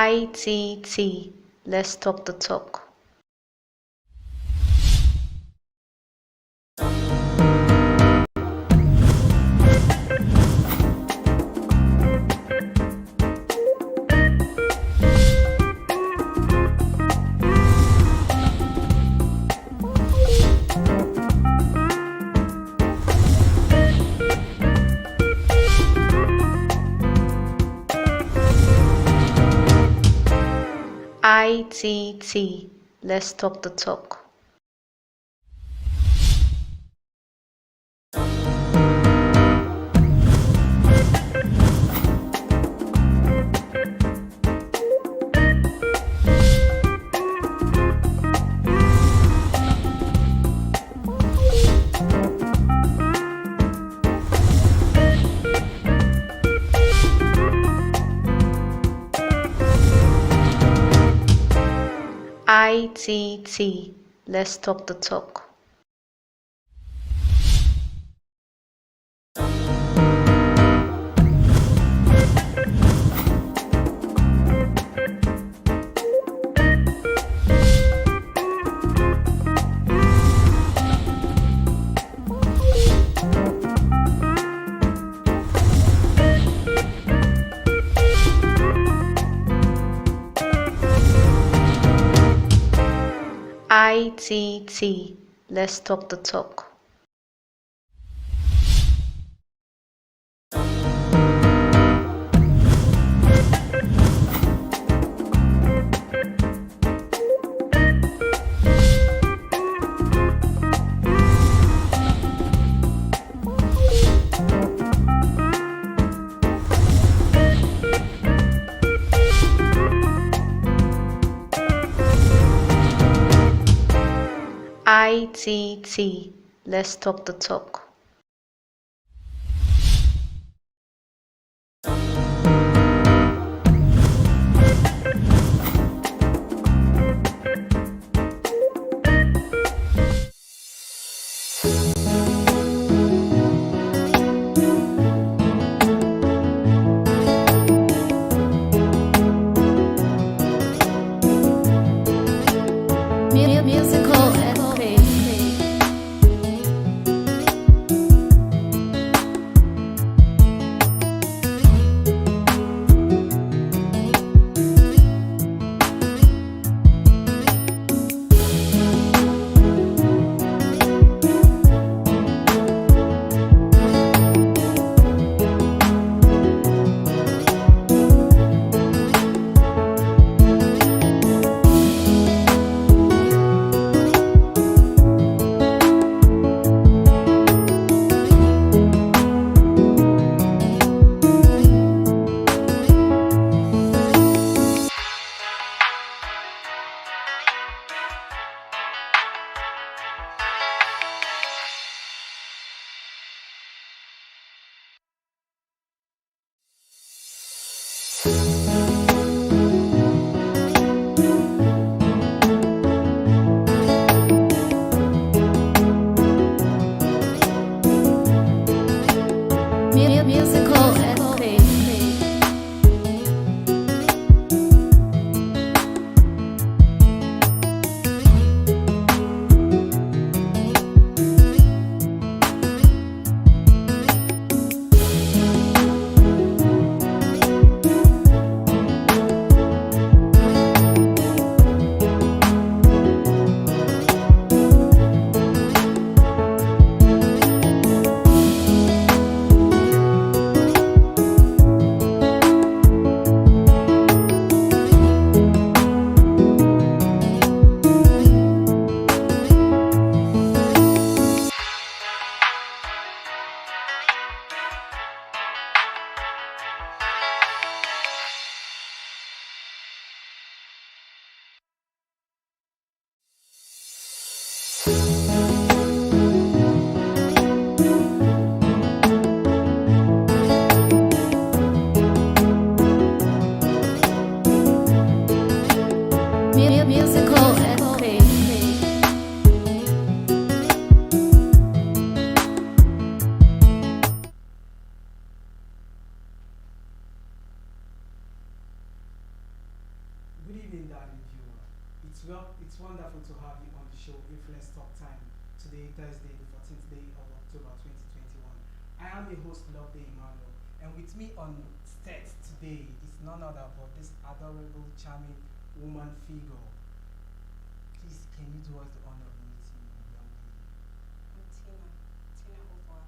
ITT. Let's talk the talk. ITT. Let's talk the talk. ITT. Let's talk the talk. ITT. Let's talk the talk. ITT. Let's talk the talk. Musical It's wonderful to have you on the show, Influence Talk Time. Today, Thursday, the 14th day of October 2021. I am your host, Loveday Emmanuel, and with me on stage today is none other but this adorable, charming woman figure. Please, can you do us the honor of meeting me, young lady? I'm Tina Obuah.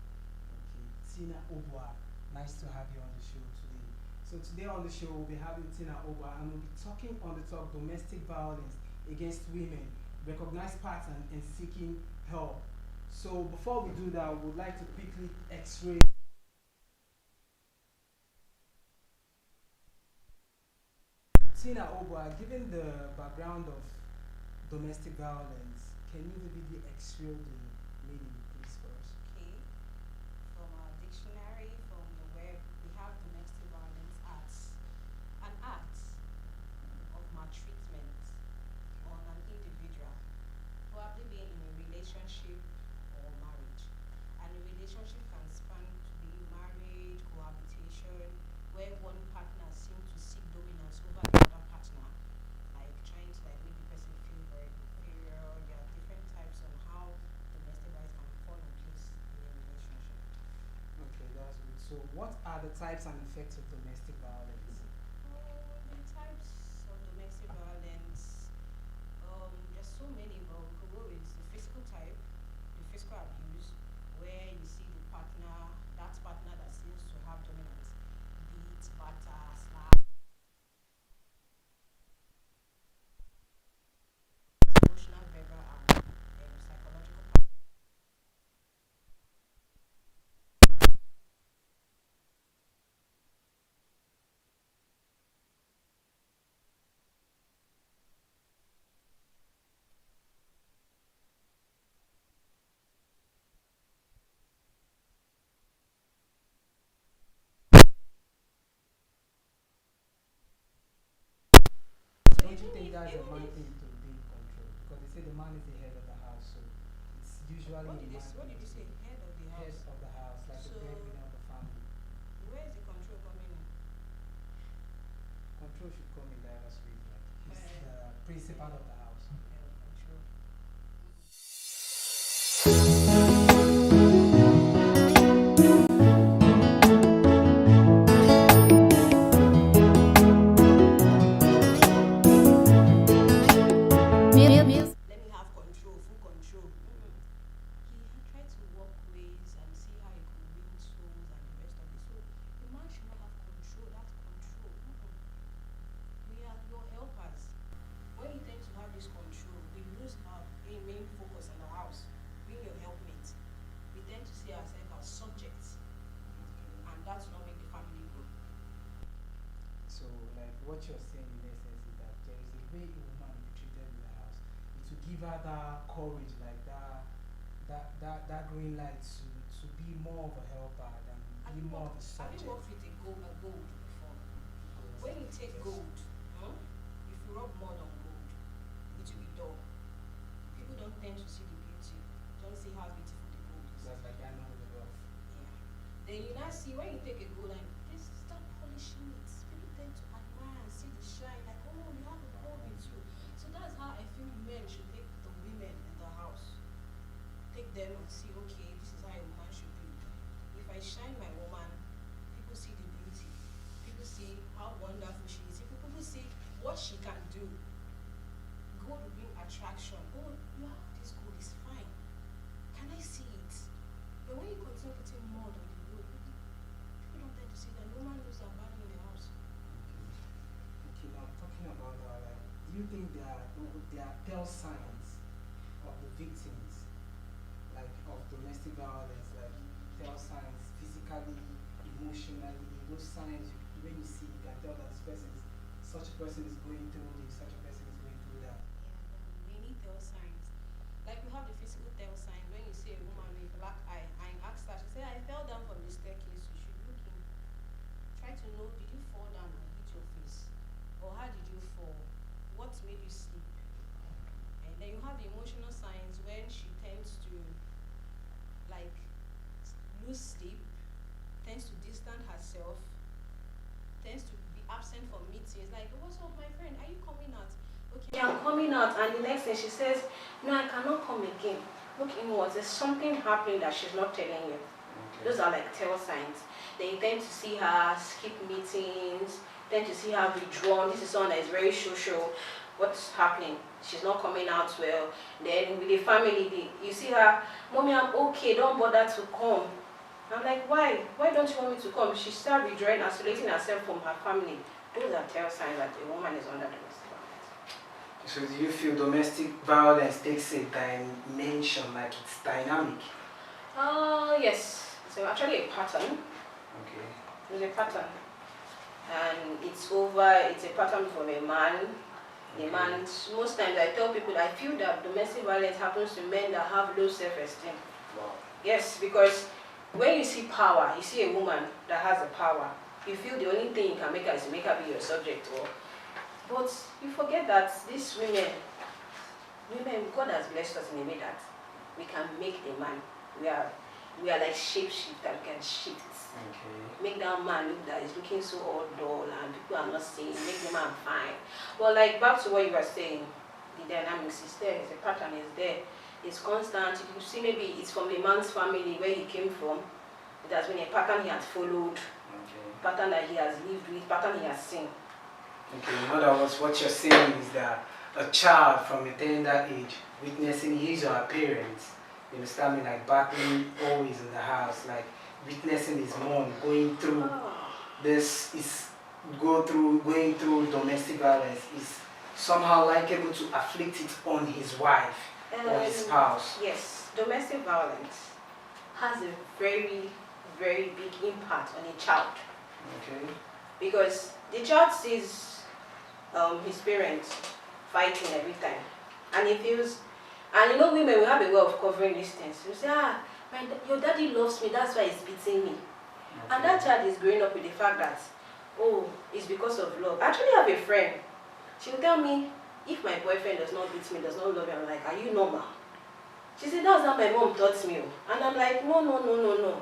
Okay, Tina Obuah. Nice to have you on the show today. So today on the show we'll be having Tina Obuah and we'll be talking on the top domestic violence against women, recognized pattern and seeking help. So before we do that, we would like to quickly x-ray Tina Obuah. Given the background of domestic violence, can you vividly x-ray the meaning, please, for us? Okay. From our dictionary, from the web, we have domestic violence as an act of maltreatment on an individual, probably being in a relationship or marriage. And a relationship can span to be marriage, cohabitation, where one partner seems to seek dominance over the other partner, like trying to like make the person feel very inferior. There are different types on how domestic violence can fall in place in a relationship. Okay, that's good. So what are the types and effects of domestic violence? The types of domestic violence, there's so many, but we could go with the physical type, the physical abuse, where you see the partner, that partner that seems to have dominance, beat, batter, slap, emotional, verbal, and psychological. So Don't you think that's a even man if thing to be in control? Because they say the man is the head of the house, so it's usually what a did man what thing did to you be say? Head of the head house. of the house, like the So breadwinner of the family. where is the control coming in? Control should come in diverse ways, like he's the principal of the house. Control. Let me have control, full control. He had tried to work ways and see how he could win souls and the rest of it. So the man should not have control. That's control. We are your helpers. When you tend to have this control, we lose our main focus in the house, being your helpmate. We tend to see ourselves as subjects, and that will not make the family grow. So, like what you're saying in essence is that there is a way a woman will be treated in the house. It will give her that courage, like that green light to be more of a helper than Have be you more of worked, a have you subject. worked with a gold before? When you take Yes. gold, if you rub mud on gold, it will be dull. People don't tend to see the beauty, don't see how beautiful the gold is. That's like diamond in the rough. Yeah. Then you now see when you take a gold and just start polishing it, people tend to admire and see the shine, like, oh, you have a gold with you. So that's how I feel men should take the women in the house. Take them and see, okay, this is how a woman should be. If I shine my woman, people see the beauty. People see how wonderful she is. If people see what she can do, gold will bring attraction. Oh, you have this gold, it's fine. Can I see it? But when you continue putting mud on the gold, people don't tend to see that. No man knows her value in the house. Okay, now talking about that, like, do you think there are tell signs of the victims, like of domestic violence, like tell signs physically, emotionally, those signs when you see, you can tell that such a person is going through this, such a person is going through that. Yeah, many tell signs. Like we have the physical tell signs when you see a woman with black eye and ask her, she say, I fell down from the staircase. You should look in. Try to know, did you fall down and hit your face? Or how did you fall? What made you sleep? And then you have the emotional signs when she tends to like lose sleep, tends to distance herself, tends to be absent from meetings. Like, what's up, my friend? Are you coming out? Okay, I'm coming. coming out, and the next thing she says, no, I cannot come again. Look inwards, there's something happening that she's not telling you. Okay. Those are like tell signs. Then you tend to see her skip meetings, tend to see her withdrawn. This is someone that is very social. What's happening? She's not coming out well. Then with the family, you see her, mommy, I'm okay, don't bother to come. I'm like, why? Why don't you want me to come? She started withdrawing, isolating herself from her family. Those are tell signs that a woman is under domestic violence. So do you feel domestic violence takes a dimension, like it's dynamic? Yes. So actually a pattern. Okay. It's a pattern. And it's a pattern from a man. A man, most times I tell people that I feel that domestic violence happens to men that have low self-esteem. Wow. Yes, because when you see power, you see a woman that has the power, you feel the only thing you can make her is to make her be your subject. But you forget that these women, God has blessed us in a way that we can make the man. We are like shapeshifters that can shift. Okay. Make that man look that is looking so all dull and people are not seeing, make the man fine. Well, like back to what you were saying, the dynamics is there, the pattern is there. It's constant. You see, maybe it's from the man's family where he came from. It has been a pattern he has followed, pattern that he has lived with, pattern he has seen. Okay, in other words, what you're saying is that a child from a tender age witnessing his or her parents, you understand me, like battling always in the house, like witnessing his mom going through going through domestic violence is somehow likely to afflict it on his wife or his spouse. Yes, domestic violence has a very, very big impact on a child. Okay. Because the child sees his parents fighting every time, and he feels, and you know, women will have a way of covering these things. You say, your daddy loves me, that's why he's beating me. Okay. And that child is growing up with the fact that, oh, it's because of love. I actually have a friend. She'll tell me, if my boyfriend does not beat me, does not love me, I'm like, are you normal? She said, that's how my mom taught me. And I'm like, no.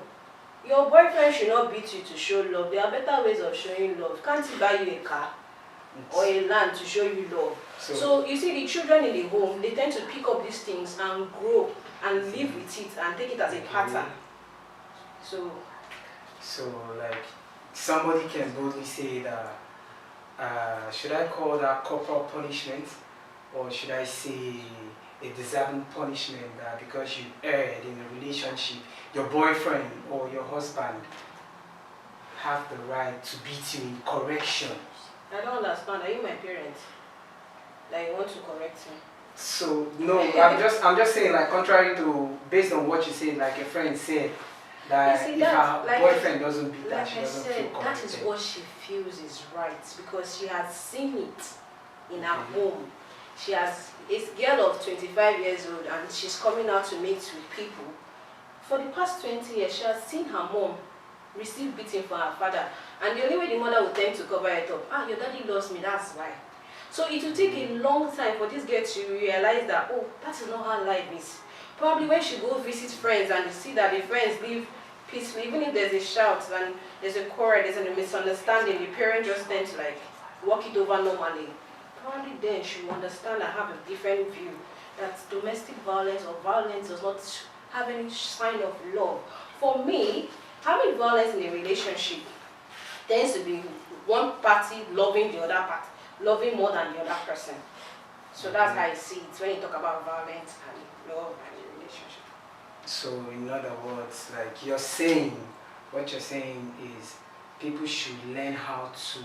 Your boyfriend should not beat you to show love. There are better ways of showing love. Can't he buy you a car or a land to show you love? So you see, the children in the home, they tend to pick up these things and grow and live with it and take it as a pattern. So like somebody can boldly say that, should I call that corporal punishment, or should I say a deserving punishment, that because you erred in a relationship, your boyfriend or your husband have the right to beat you in correction? I don't understand. Are you my parent? Like you want to correct me? So no, I'm just saying, like, contrary to, based on what you said, like a friend said, that if her boyfriend doesn't beat her, she doesn't feel corrected. That is what she feels is right, because she has seen it in her home. She has a girl of 25 years old and she's coming out to meet with people. For the past 20 years, she has seen her mom receive beating from her father. And the only way the mother would tend to cover it up, your daddy loves me, that's why. So it will take a long time for this girl to realize that, oh, that is not how life is. Probably when she goes visit friends and you see that the friends live peacefully, even if there's a shout and there's a quarrel, there's a misunderstanding, the parent just tends to like walk it over normally. Probably then she will understand and have a different view that domestic violence or violence does not have any sign of love. For me, having violence in a relationship tends to be one party loving the other part, loving more than the other person. So that's how I see it when you talk about violence and love and a relationship. So in other words, like you're saying, what you're saying is people should learn how to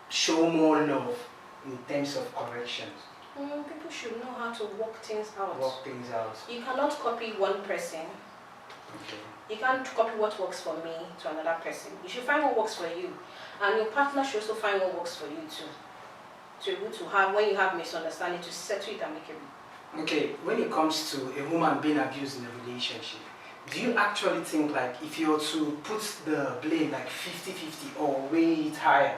show more love in terms of corrections. People should know how to work things out. You cannot copy one person. Okay. You can't copy what works for me to another person. You should find what works for you. And your partner should also find what works for you too. To be able to have, when you have misunderstanding, to settle it amicably. Okay, when it comes to a woman being abused in a relationship, do you actually think, like, if you were to put the blame like 50-50 or weigh it higher,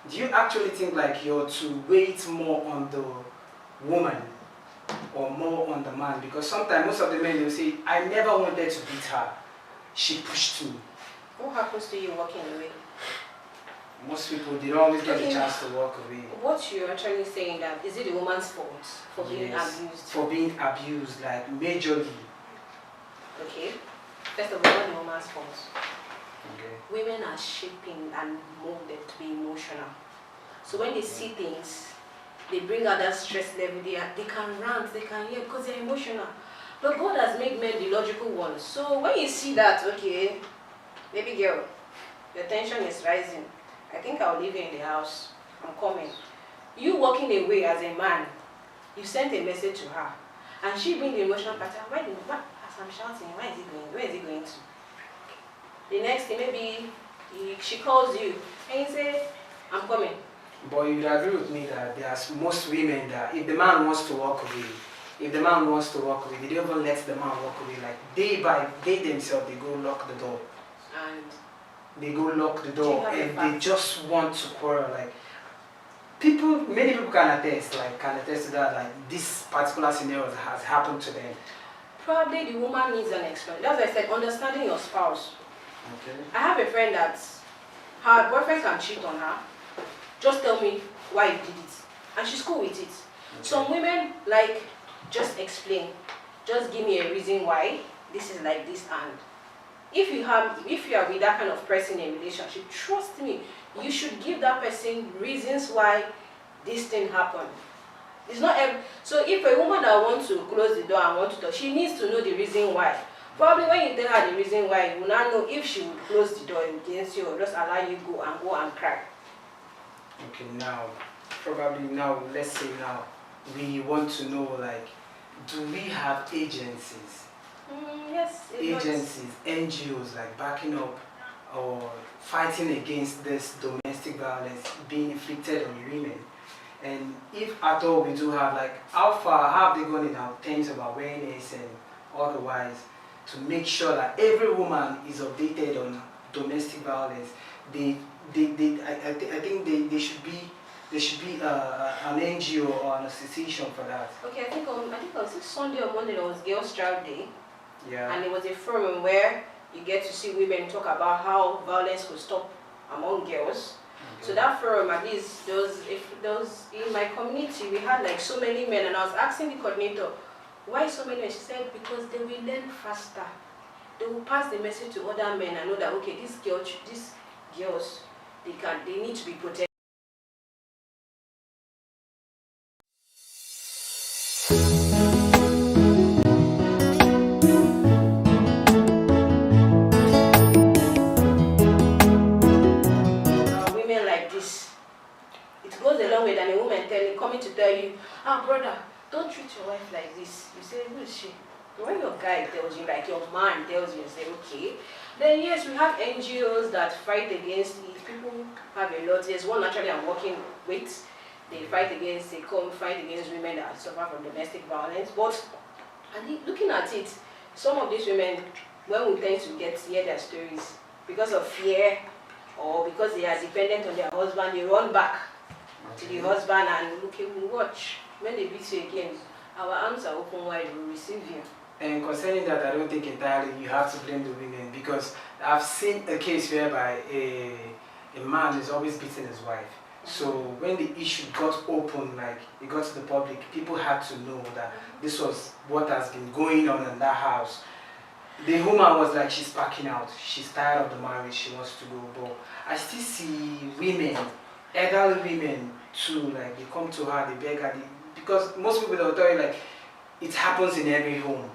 do you actually think like you're to weigh it more on the woman or more on the man? Because sometimes most of the men will say, I never wanted to beat her, she pushed me. What happens to you walking away? Most people, they don't always get the Okay. chance to walk away. What you're actually saying that is it the woman's fault for being Yes, abused? for being abused, like majorly. Okay. First of all, not the woman's fault. Okay. Women are shaping and molded to be emotional. So when they see things, they bring out that stress level. They can rant, they can hear because they're emotional. But God has made men the logical ones. So when you see that, okay, baby girl, your tension is rising. I think I'll leave you in the house. I'm coming. You walking away as a man, you sent a message to her, and she bring the emotional pattern. As I'm shouting, where is he going? Where is he going to? The next thing, maybe she calls you and you say, I'm coming. But you'd agree with me that there's most women that if the man wants to walk away, they don't even let the man walk away. Like day by day themselves, they go lock the door. And They go lock the Do you door have a and fact? they just want to quarrel. Like many people can attest to that. Like this particular scenario has happened to them. probably the woman needs an explanation. That's why I said understanding your spouse. Okay. I have a friend that her boyfriend can cheat on her. Just tell me why you did it. And she's cool with it. Some women like just explain. Just give me a reason why this is like this. And if you are with that kind of person in a relationship, trust me, you should give that person reasons why this thing happened. It's not every, so if a woman that wants to close the door and want to talk, she needs to know the reason why. Probably when you tell her the reason why, you will not know if she will close the door against you or just allow you go and cry. Okay, now let's say now we want to know, like, do we have agencies? Yes. Agencies, NGOs, like backing up or fighting against this domestic violence being inflicted on women? And if at all we do have, like, how far have they gone in our terms of awareness and otherwise to make sure that every woman is updated on domestic violence? I think there should be an NGO or an association for that. Okay, I think on Sunday or Monday there was Girls' Child Day. Yeah. And it was a forum where you get to see women talk about how violence could stop among girls. Okay. So that forum, at least, there was in my community, we had like so many men, and I was asking the coordinator, why so many men? She said, because they will learn faster. They will pass the message to other men and know that, okay, these girls, they need to be protected. Women like this, it goes a long way than a woman coming to tell you, brother, don't treat your wife like this. You say, who is she? But when your guy tells you, like your man tells you, you say, okay. Then yes, we have NGOs that fight against it. People have a lot. There's one actually I'm working with. They fight against women that suffer from domestic violence. But looking at it, some of these women, when we tend to hear their stories, because of fear or because they are dependent on their husband, they run back to the husband and watch. When they beat you again, our arms are open wide, we will receive you. And concerning that, I don't think entirely you have to blame the women, because I've seen a case whereby a man is always beating his wife. So when the issue got open, like it got to the public, people had to know that this was what has been going on in that house. The woman was like, she's packing out, she's tired of the marriage, she wants to go. But I still see women, elderly women too, like they come to her, they beg her, because most people will tell you, like, it happens in every home.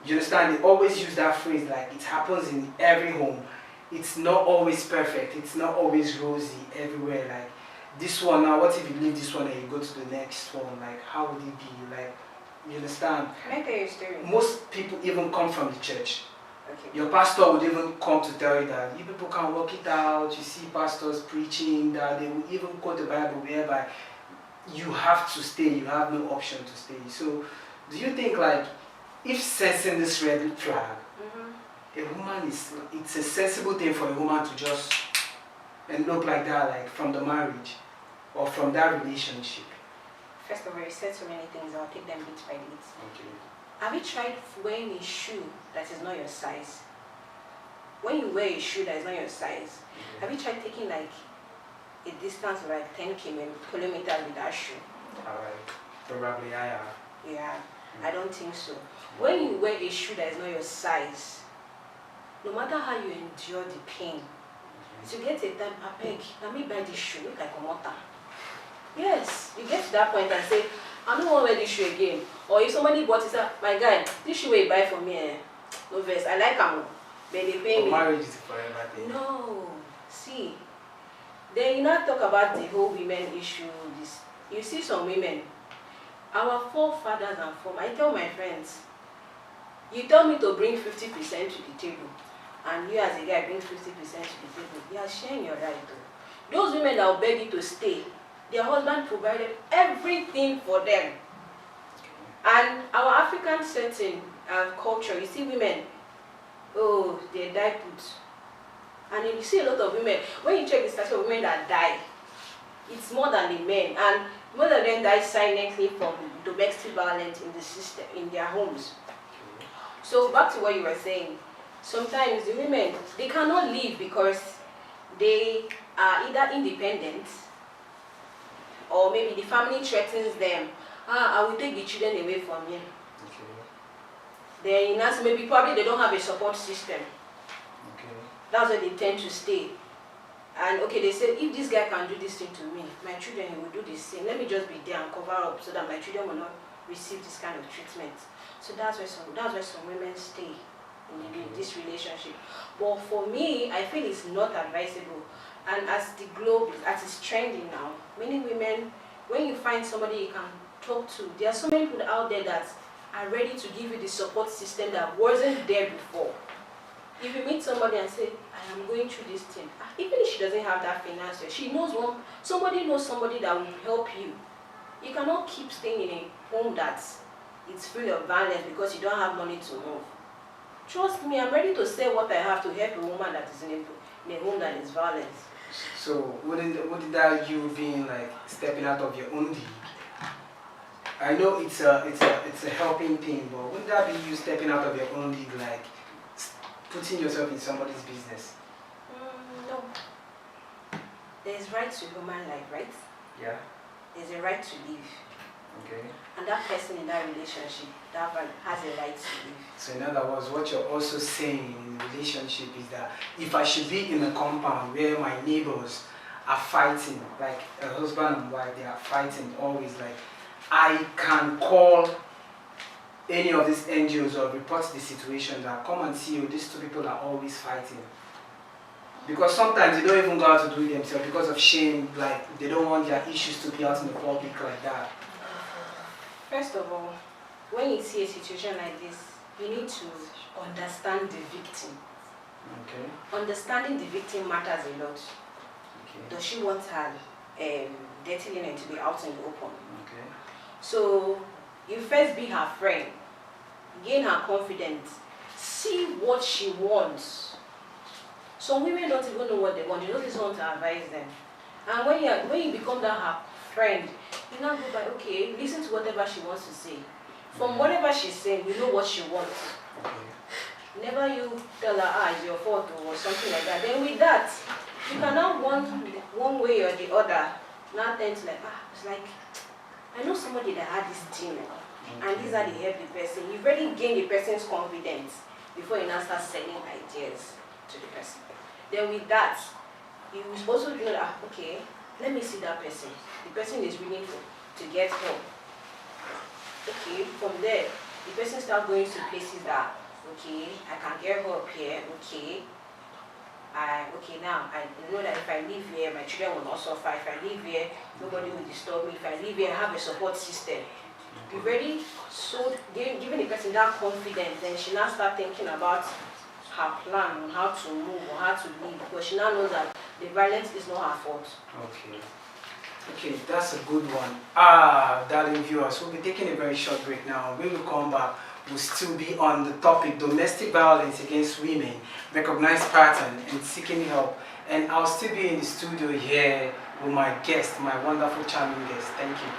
You understand? They always use that phrase, like it happens in every home. It's not always perfect, it's not always rosy everywhere. Like this one now, what if you leave this one and you go to the next one? Like how would it be? Like, you understand? Can I tell you a story? Most people even come from the church. Okay. Your pastor would even come to tell you that you people can work it out. You see pastors preaching that they will even quote the Bible whereby you have to stay, you have no option to stay. So do you think, like, if sensing this red flag, a woman it's a sensible thing for a woman to just look like that, like from the marriage or from that relationship? First of all, you said so many things, I'll take them bit by bit. Okay. Have you tried wearing a shoe that is not your size? when you wear a shoe that is not your size, have you tried taking like a distance of like 10 kilometers with that shoe? Alright. Probably I have. Yeah, I don't think so. When you wear a shoe that is not your size, no matter how you endure the pain, to get a time, I beg, let me buy this shoe, look like a motor. Yes, you get to that point and say, I don't want to wear this shoe again. Or if somebody bought it, say, my guy, this shoe you buy for me, no verse, I like them, but they pay me. Marriage is a forever thing. No, see, then you now talk about the whole women issue. This, you see some women, our forefathers and I tell my friends, you tell me to bring 50% to the table, and you as a guy bring 50% to the table, you are sharing your right though. Those women that will beg you to stay, their husband provided everything for them. And our African setting and culture, you see women, oh, they die put. And then you see a lot of women, when you check the status of women that die, it's more than the men. And most of them die silently from domestic violence in the system, in their homes. So back to what you were saying, sometimes the women, they cannot leave because they are either independent or maybe the family threatens them. I will take the children away from you. Then maybe probably they don't have a support system. That's why they tend to stay. And okay, they say, if this guy can do this thing to me, my children, he will do the same. Let me just be there and cover up so that my children will not receive this kind of treatment. So that's why some women stay in this relationship. But for me, I feel it's not advisable. And as the globe, as it's trending now, many women, when you find somebody you can talk to, there are so many people out there that are ready to give you the support system that wasn't there before. If you meet somebody and say, I am going through this thing, even if she doesn't have that finance, she knows somebody knows somebody that will help you. You cannot keep staying in a home that's full of violence because you don't have money to move. Trust me, I'm ready to say what I have to help a woman that is in a home that is violent. So wouldn't that you being like stepping out of your own league? I know it's a helping thing, but wouldn't that be you stepping out of your own league, like putting yourself in somebody's business? No. There's right to human life, right? Yeah. There's a right to live. Okay. And that person in that relationship, that one has a right to live. So in other words, what you're also saying in a relationship is that if I should be in a compound where my neighbors are fighting, like a husband and wife, they are fighting always, like I can call any of these NGOs or report the situation that come and see you, these two people are always fighting. Because sometimes they don't even go out to do it themselves because of shame, like they don't want their issues to be out in the public like that. First of all, when you see a situation like this, you need to understand the victim. Okay. Understanding the victim matters a lot. Okay. Does she want her dirty linen to be out in the open? Okay. So you first be her friend, gain her confidence, see what she wants. Some women don't even know what they want, you don't just want to advise them. And when you become that her friend, you now go by, okay, listen to whatever she wants to say. From whatever she's saying, you know what she wants. Okay. Never you tell her, it's your fault or something like that. Then with that, you can now one way or the other, now tend to like, it's like, I know somebody that had this thing, and these are the help the person. You've already gained the person's confidence before you now start selling ideas to the person. Then with that, you also know that, okay, let me see that person. The person is willing to get help. Okay, from there, the person starts going to places that, okay, I can get help here, okay. Now I know that if I live here, my children will not suffer. If I live here, nobody will disturb me. If I live here, I have a support system. You've already given the person that confidence, then she now start thinking about her plan on how to move or how to live, because she now knows that the violence is not her fault. Okay, that's a good one. Darling viewers, we'll be taking a very short break now. When we come back, we'll still be on the topic domestic violence against women, recognize pattern and seeking help. And I'll still be in the studio here with my guest, my wonderful charming guest. Thank you.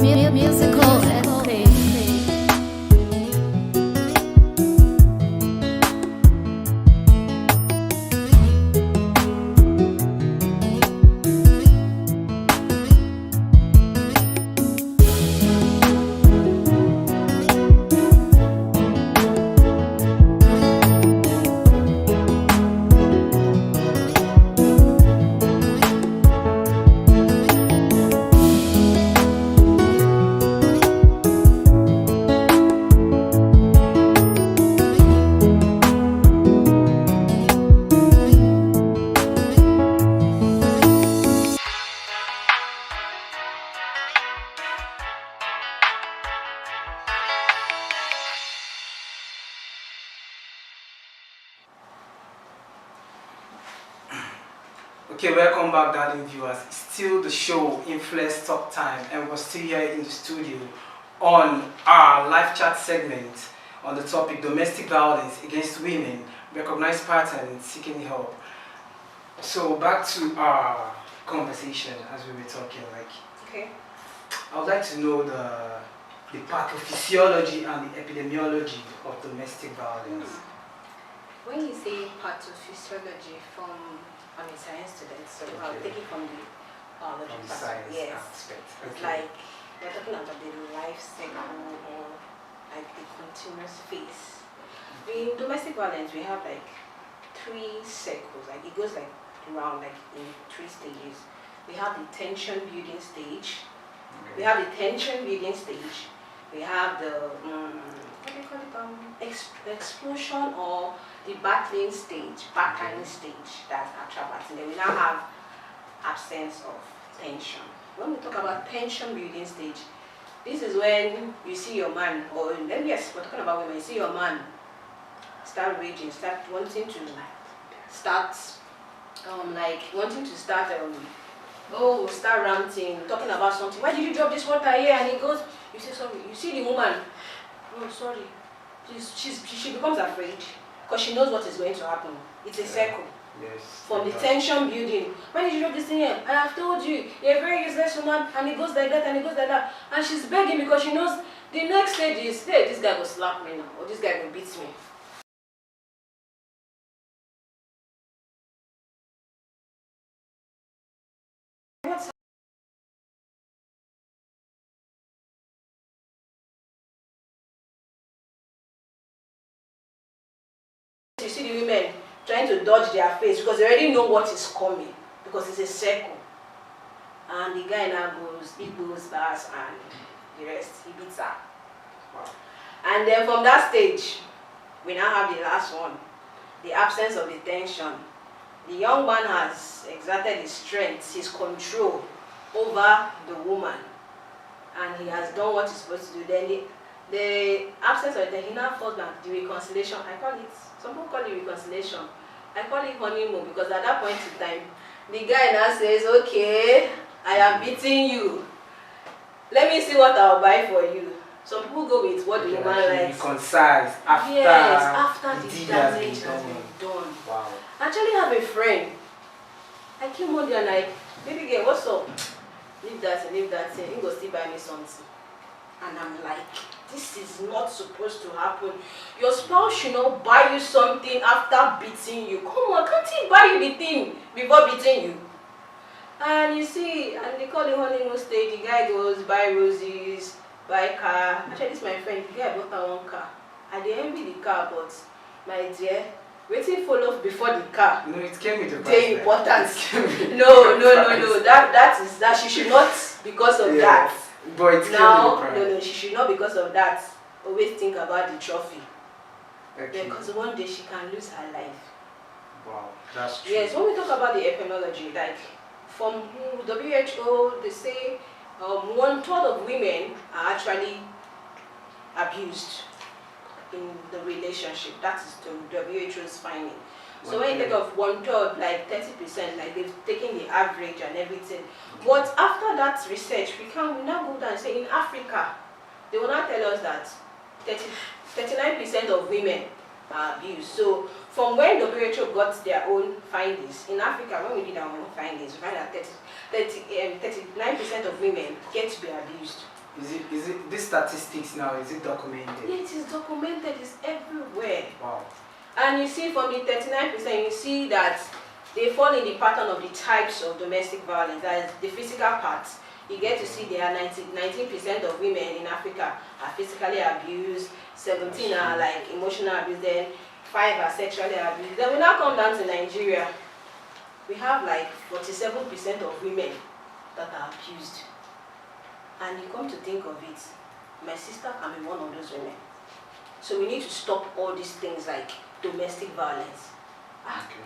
Musical epic. Okay, welcome back, darling viewers. It's still the show Influence Talk Time, and we're still here in the studio on our live chat segment on the topic domestic violence against women, recognized pattern, seeking help. So back to our conversation as we were talking. Okay. I would like to know the pathophysiology and the epidemiology of domestic violence. When you say pathophysiology I'm a science student, so I'll take it from the biology From the part. science Yes. aspect. It's Okay. like we're talking about the life cycle or like the continuous phase. In domestic violence, we have like 3 cycles. Like it goes like around like in 3 stages. We have the tension building stage. Okay. We have the tension building stage. We have the what do you call it? Explosion or the battling stage, battling stage. That's actual battling. Then we now have absence of tension. When we talk about tension building stage, this is when you see your man, or yes, we're talking about women. You see your man start raging, start wanting to start start ranting, talking about something. Why did you drop this water here? And he goes, you say sorry. You see the woman, oh sorry. She becomes afraid because she knows what is going to happen. It's a circle. Yes. From the tension building. Why did you drop this thing here? I have told you, you're a very useless woman, and it goes like that, and it goes like that. And she's begging because she knows the next stage is, hey, this guy will slap me now, or this guy will beat me. You see the women trying to dodge their face because they already know what is coming because it's a circle. And the guy now he goes back and the rest, he beats her. Wow. And then from that stage, we now have the last one, the absence of the tension. The young man has exerted his strength, his control over the woman, and he has done what he's supposed to do. Then the absence of the tension, he now falls back, the reconciliation. I call it, some people call it reconciliation. I call it honeymoon because at that point in time, the guy now says, okay, I am beating you. Let me see what I'll buy for you. Some people go with what the woman likes. Reconcile after, after the deed damage has been done. Wow. I actually have a friend. I came one day and like, baby girl, what's up? Leave that thing. He go still buy me something. And I'm like, this is not supposed to happen. Your spouse should not buy you something after beating you. Come on, can't he buy you the thing before beating you? And you see, and they call the honeymoon stage. The guy goes, buy roses, buy car. Actually, this is my friend. The guy bought her one car. I dey envy the car, but my dear, waiting follow before the car. No, it came with the price. They important. No. That she should not because of that. But it's Now, came with the price. no, she should not because of that. Always think about the trophy. Okay. Because one day she can lose her life. Wow, that's true. Yes, when we talk about the epidemiology, like from WHO, they say 1/3 of women are actually abused in the relationship. That is the WHO's finding. So when you think of 1/3, like 30%, like they've taken the average and everything. But after that research, we now go down and say in Africa, they will now tell us that 39% of women are abused. So from when WHO got their own findings, in Africa, when we did our own findings, we find that 39% of women get to be abused. Is it this statistics now? Is it documented? Yeah, it is documented. It's everywhere. Wow. And you see, from the 39%, you see that they fall in the pattern of the types of domestic violence. That is the physical parts. You get to see there are 19% of women in Africa are physically abused, 17 are like emotional abuse, then 5 are sexually abused. Then we now come down to Nigeria. We have like 47% of women that are abused. And you come to think of it, my sister can be one of those women. So we need to stop all these things like domestic violence. Okay.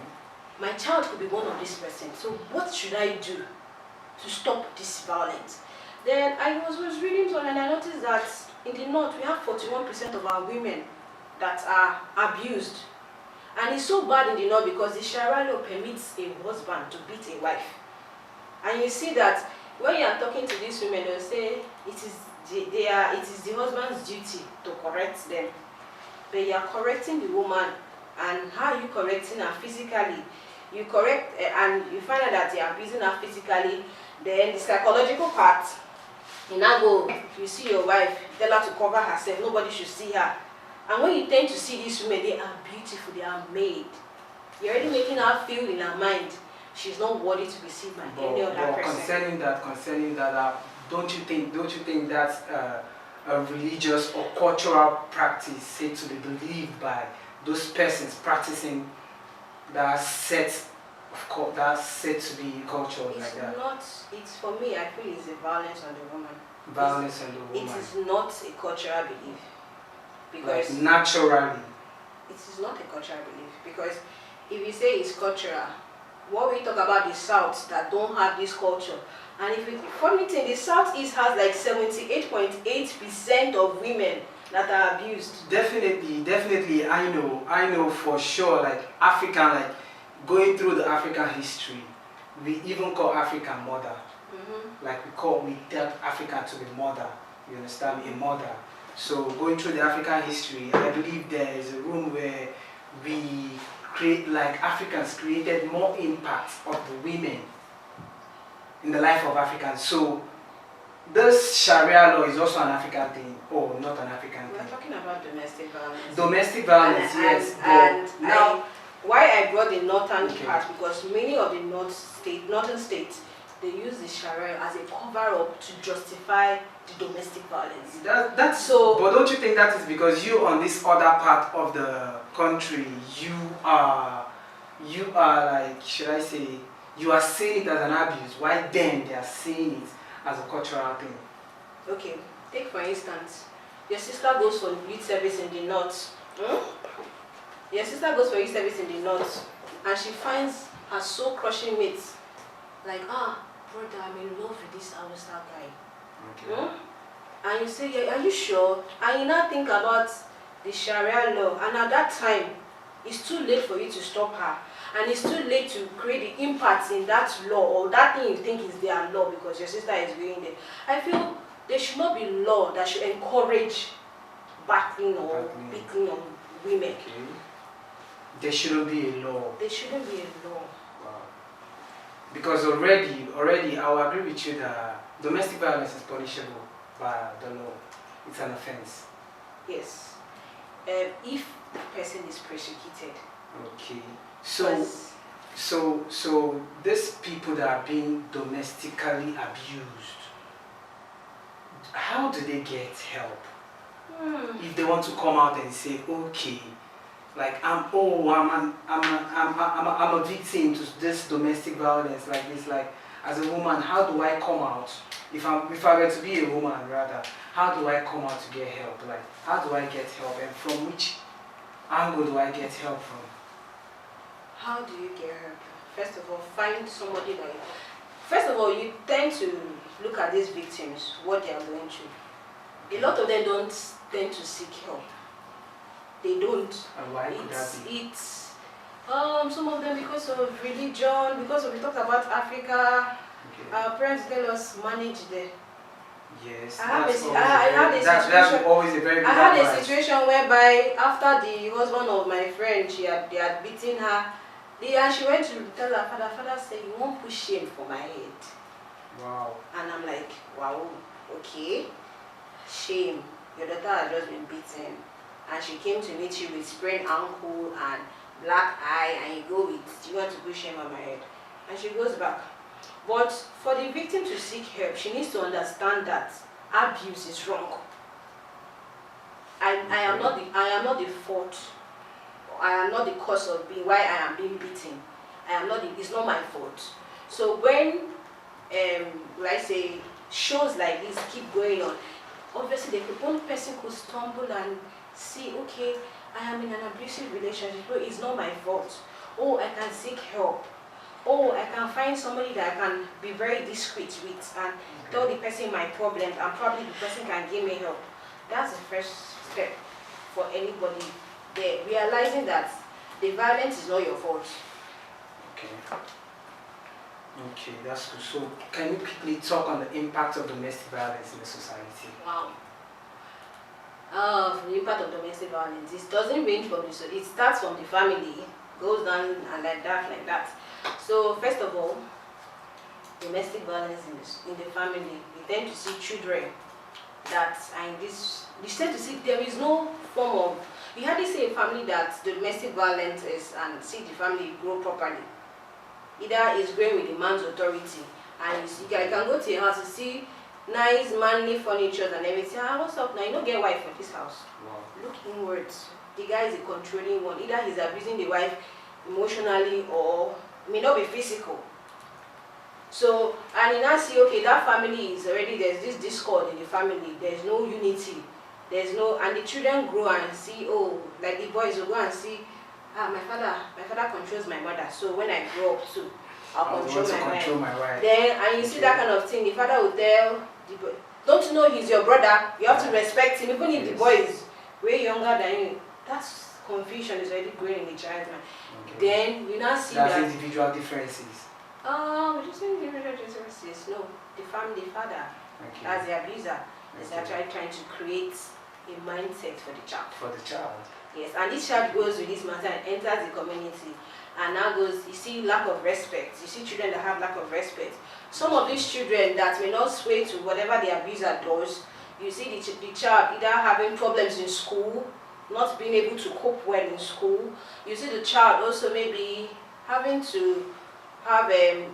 My child could be one of these persons. So what should I do to stop this violence? Then I was reading something and I noticed that in the north we have 41% of our women that are abused. And it's so bad in the north because the Sharia law permits a husband to beat a wife. And you see that when you are talking to these women, they'll say it is the husband's duty to correct them. But you are correcting the woman, and how are you correcting her physically? You correct and you find out that you are abusing her physically. Then the psychological part, you now go, you see your wife, tell her to cover herself, nobody should see her. And when you tend to see these women, they are beautiful, they are made. You're already making her feel in her mind she's not worthy to be seen by any other person. Concerning that, don't you think that's a religious or cultural practice said to be believed by those persons practicing that set to be culture like that? It's not. It's for me. I feel it's a violence on the woman. Violence on the woman. It is not a cultural belief because like naturally. It is not a cultural belief because if you say it's cultural, what we talk about the South that don't have this culture, and if you funny thing, the Southeast has like 78.8% of women that are abused. Definitely, I know for sure. Like African, like going through the African history, we even call African mother. Like we tell African to be mother. You understand me, a mother. So going through the African history, I believe there is a room where we create, like Africans created more impact of the women in the life of Africans. So this Sharia law is also an African thing, or not an African thing. We're talking about domestic violence. Domestic violence, yes. And now, why I brought the northern part, because many of the northern states, they use the Sharia as a cover-up to justify the domestic violence. That's so. But don't you think that is because you on this other part of the country, you are like, should I say, you are seeing it as an abuse, while them they are seeing it as a cultural thing. Okay, take for instance, your sister goes for youth service in the north. Your sister goes for youth service in the north, and she finds her soul-crushing mates. Like, brother, I'm in love with this Hausa guy. Okay. And you say, yeah, are you sure? And you now think about the Sharia law, and at that time, it's too late for you to stop her. And it's too late to create the impact in that law, or that thing you think is their law because your sister is going there. I feel there should not be law that should encourage battling or beating on women. Okay. There shouldn't be a law. There shouldn't be a law. Wow. Because already, I will agree with you that domestic violence is punishable by the law. It's an offense. Yes. If the person is persecuted. Okay. So these people that are being domestically abused, how do they get help? If they want to come out and say, okay, like I'm a victim to this domestic violence like this, like as a woman, how do I come out? If I were to be a woman rather, how do I come out to get help? Like how do I get help, and from which angle do I get help from? How do you get help? First of all, find somebody like. First of all, you tend to look at these victims, what they are going through. A lot of them don't tend to seek help. They don't. And why could that be? It's some of them because of religion, because of, we talked about Africa. Okay. Our parents tell us manage there. Yes. That's always a very good I had advice. a situation whereby after the husband of my friend, they had beaten her. And she went to tell her father. Father said, "You won't push shame for my head." Wow. And I'm like, wow, okay. shame, your daughter has just been beaten, and she came to meet you with sprained ankle and black eye, and you go with, you want to put shame on my head, and she goes back. But for the victim to seek help, she needs to understand that abuse is wrong. I am not the fault. I am not the cause of being why I am being beaten. It's not my fault. So when like say shows like this keep going on, obviously one person could stumble and see, okay, I am in an abusive relationship, but it's not my fault. Oh, I can seek help. Oh, I can find somebody that I can be very discreet with and tell the person my problems, and probably the person can give me help. That's the first step for anybody there, realizing that the violence is not your fault. Okay. Okay, that's good. So can you quickly talk on the impact of domestic violence in the society? Wow. The impact of domestic violence, it doesn't range from this. It starts from the family, goes down and like that. So first of all, domestic violence in the family, we tend to see children that are in this. You tend to see there is no form of. You hardly see a family that domestic violence is and see the family grow properly. Either is growing with the man's authority, and you can go to your house to see nice manly furniture and everything. Ah, what's up now? You don't get wife for this house. Wow. Look inwards. The guy is a controlling one. Either he's abusing the wife emotionally or may not be physical. So, and you now see, okay, that family is already, there's this discord in the family, there's no unity, there's no, and the children grow and see, oh, like the boys will go and see, my father controls my mother, so when I grow up too, I'll control my wife. Then, and you see that kind of thing, the father will tell the boy, don't you know he's your brother, you have to respect him, even if the boy is way younger than you. That's confusion is already growing in the child's mind. Okay. Then you now see that individual differences. Just individual differences. No, the family, the father, as the abuser, is actually trying to create a mindset for the child. For the child. Yes, and this child goes with this matter and enters the community, and now goes. You see lack of respect. You see children that have lack of respect. Some of these children that may not sway to whatever the abuser does. You see the child either having problems in school, not being able to cope well in school. You see the child also maybe having to have the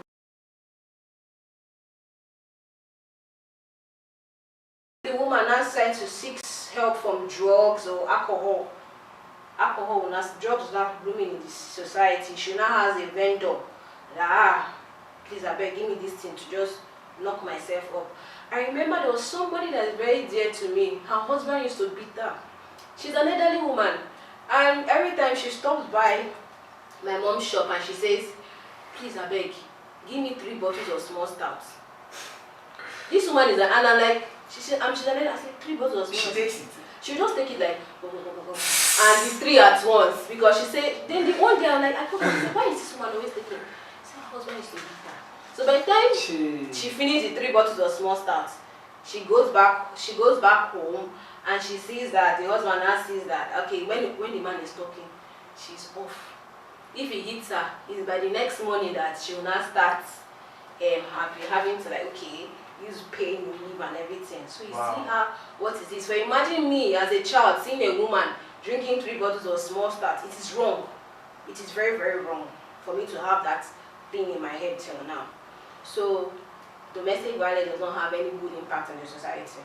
woman now sent to seek help from drugs or alcohol. Drugs are not blooming in this society. She now has a vendor that, please I beg, give me this thing to just knock myself up. I remember there was somebody that is very dear to me. Her husband used to beat her. She's an elderly woman, and every time she stops by my mom's shop and she says, please I beg, give me 3 bottles of small stouts. This woman is and I'm like, she's an elderly. I said 3 bottles of small stouts. She takes it. She just take it like go, and the 3 at once, because she said, then the one day I'm like, I thought, why is this woman always taking? She said her husband used to beat her. So by the time she finished the 3 bottles of small stouts, she goes back home. And she sees that the husband now sees that, okay, when the man is talking, she's off. If he hits her, it's by the next morning that she will now start having to like, okay, use pain relief and everything. So you see her, what is this? So imagine me as a child seeing a woman drinking 3 bottles of small start. It is wrong. It is very, very wrong for me to have that thing in my head till now. So domestic violence does not have any good impact on the society.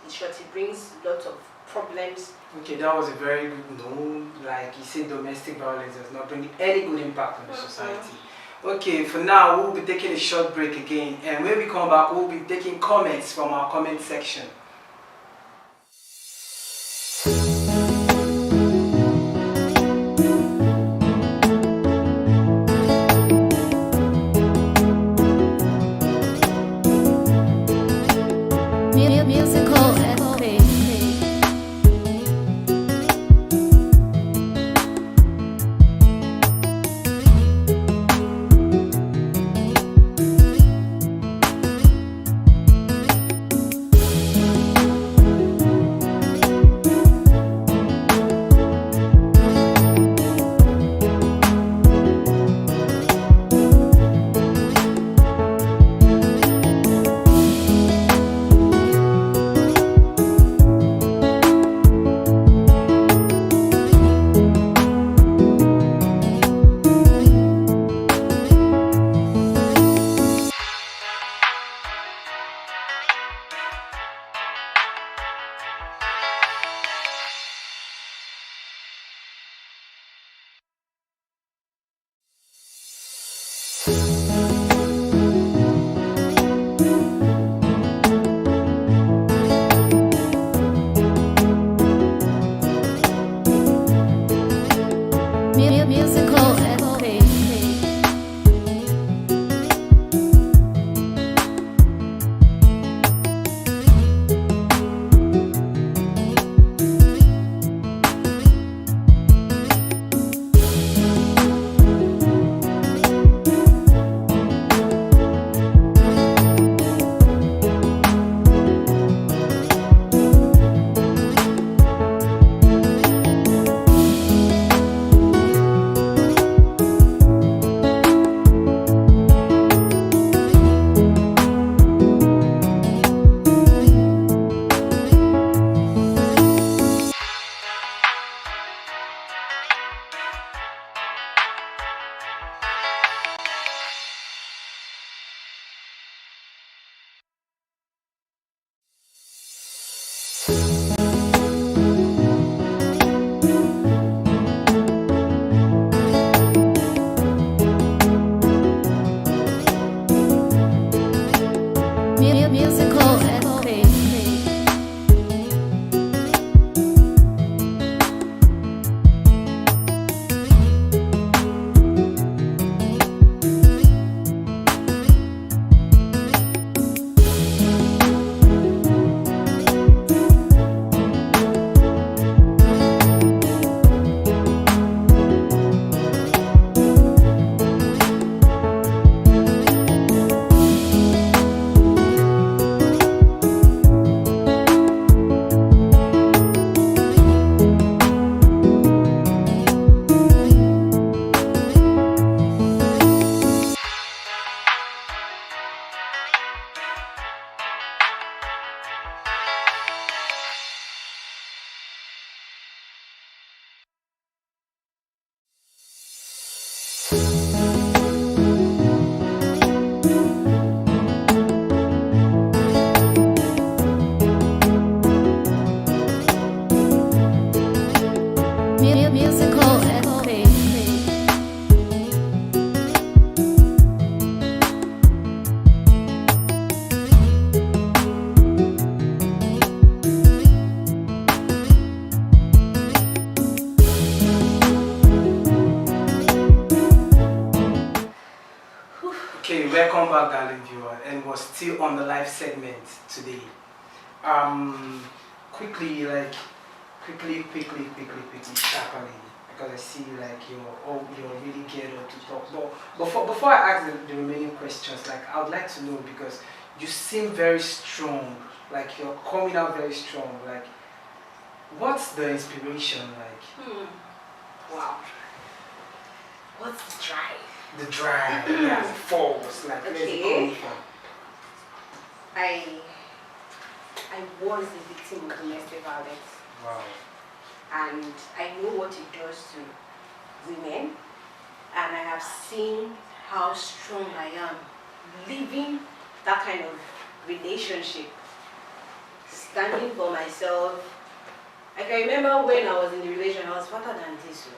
In short, it brings lots of problems. Okay, that was a very good no. Like you said, domestic violence does not bring any good impact on the society. Okay, for now, we'll be taking a short break again. And when we come back, we'll be taking comments from our comment section. Okay, welcome back, darling viewer, and we're still on the live segment today. Quickly, sharply, because I see like you're really geared up to talk. But before I ask the remaining questions, like I would like to know, because you seem very strong, like you're coming out very strong. Like, what's the inspiration like? Wow. What's the drive? The drive, yeah, the force, like where's it coming from? I was a victim of domestic violence. Wow. And I know what it does to women, and I have seen how strong I am living that kind of relationship, standing for myself. I can remember when I was in the relationship, I was fatter than this,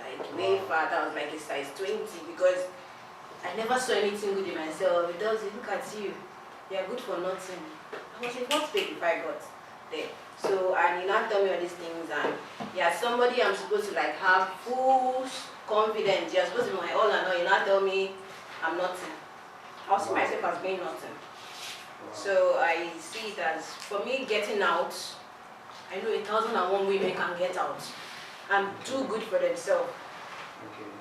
like way fatter. I was like a size 20 because I never saw anything good in myself. It does, look at you, you're good for nothing. I was like, what fake if I got there? So, and you not tell me all these things, and yeah, somebody I'm supposed to like have full confidence. You're supposed to be my all and all. You not tell me I'm nothing. I'll see myself as being nothing. So I see it as, for me, getting out. I know 1,001 women can get out and do good for themselves,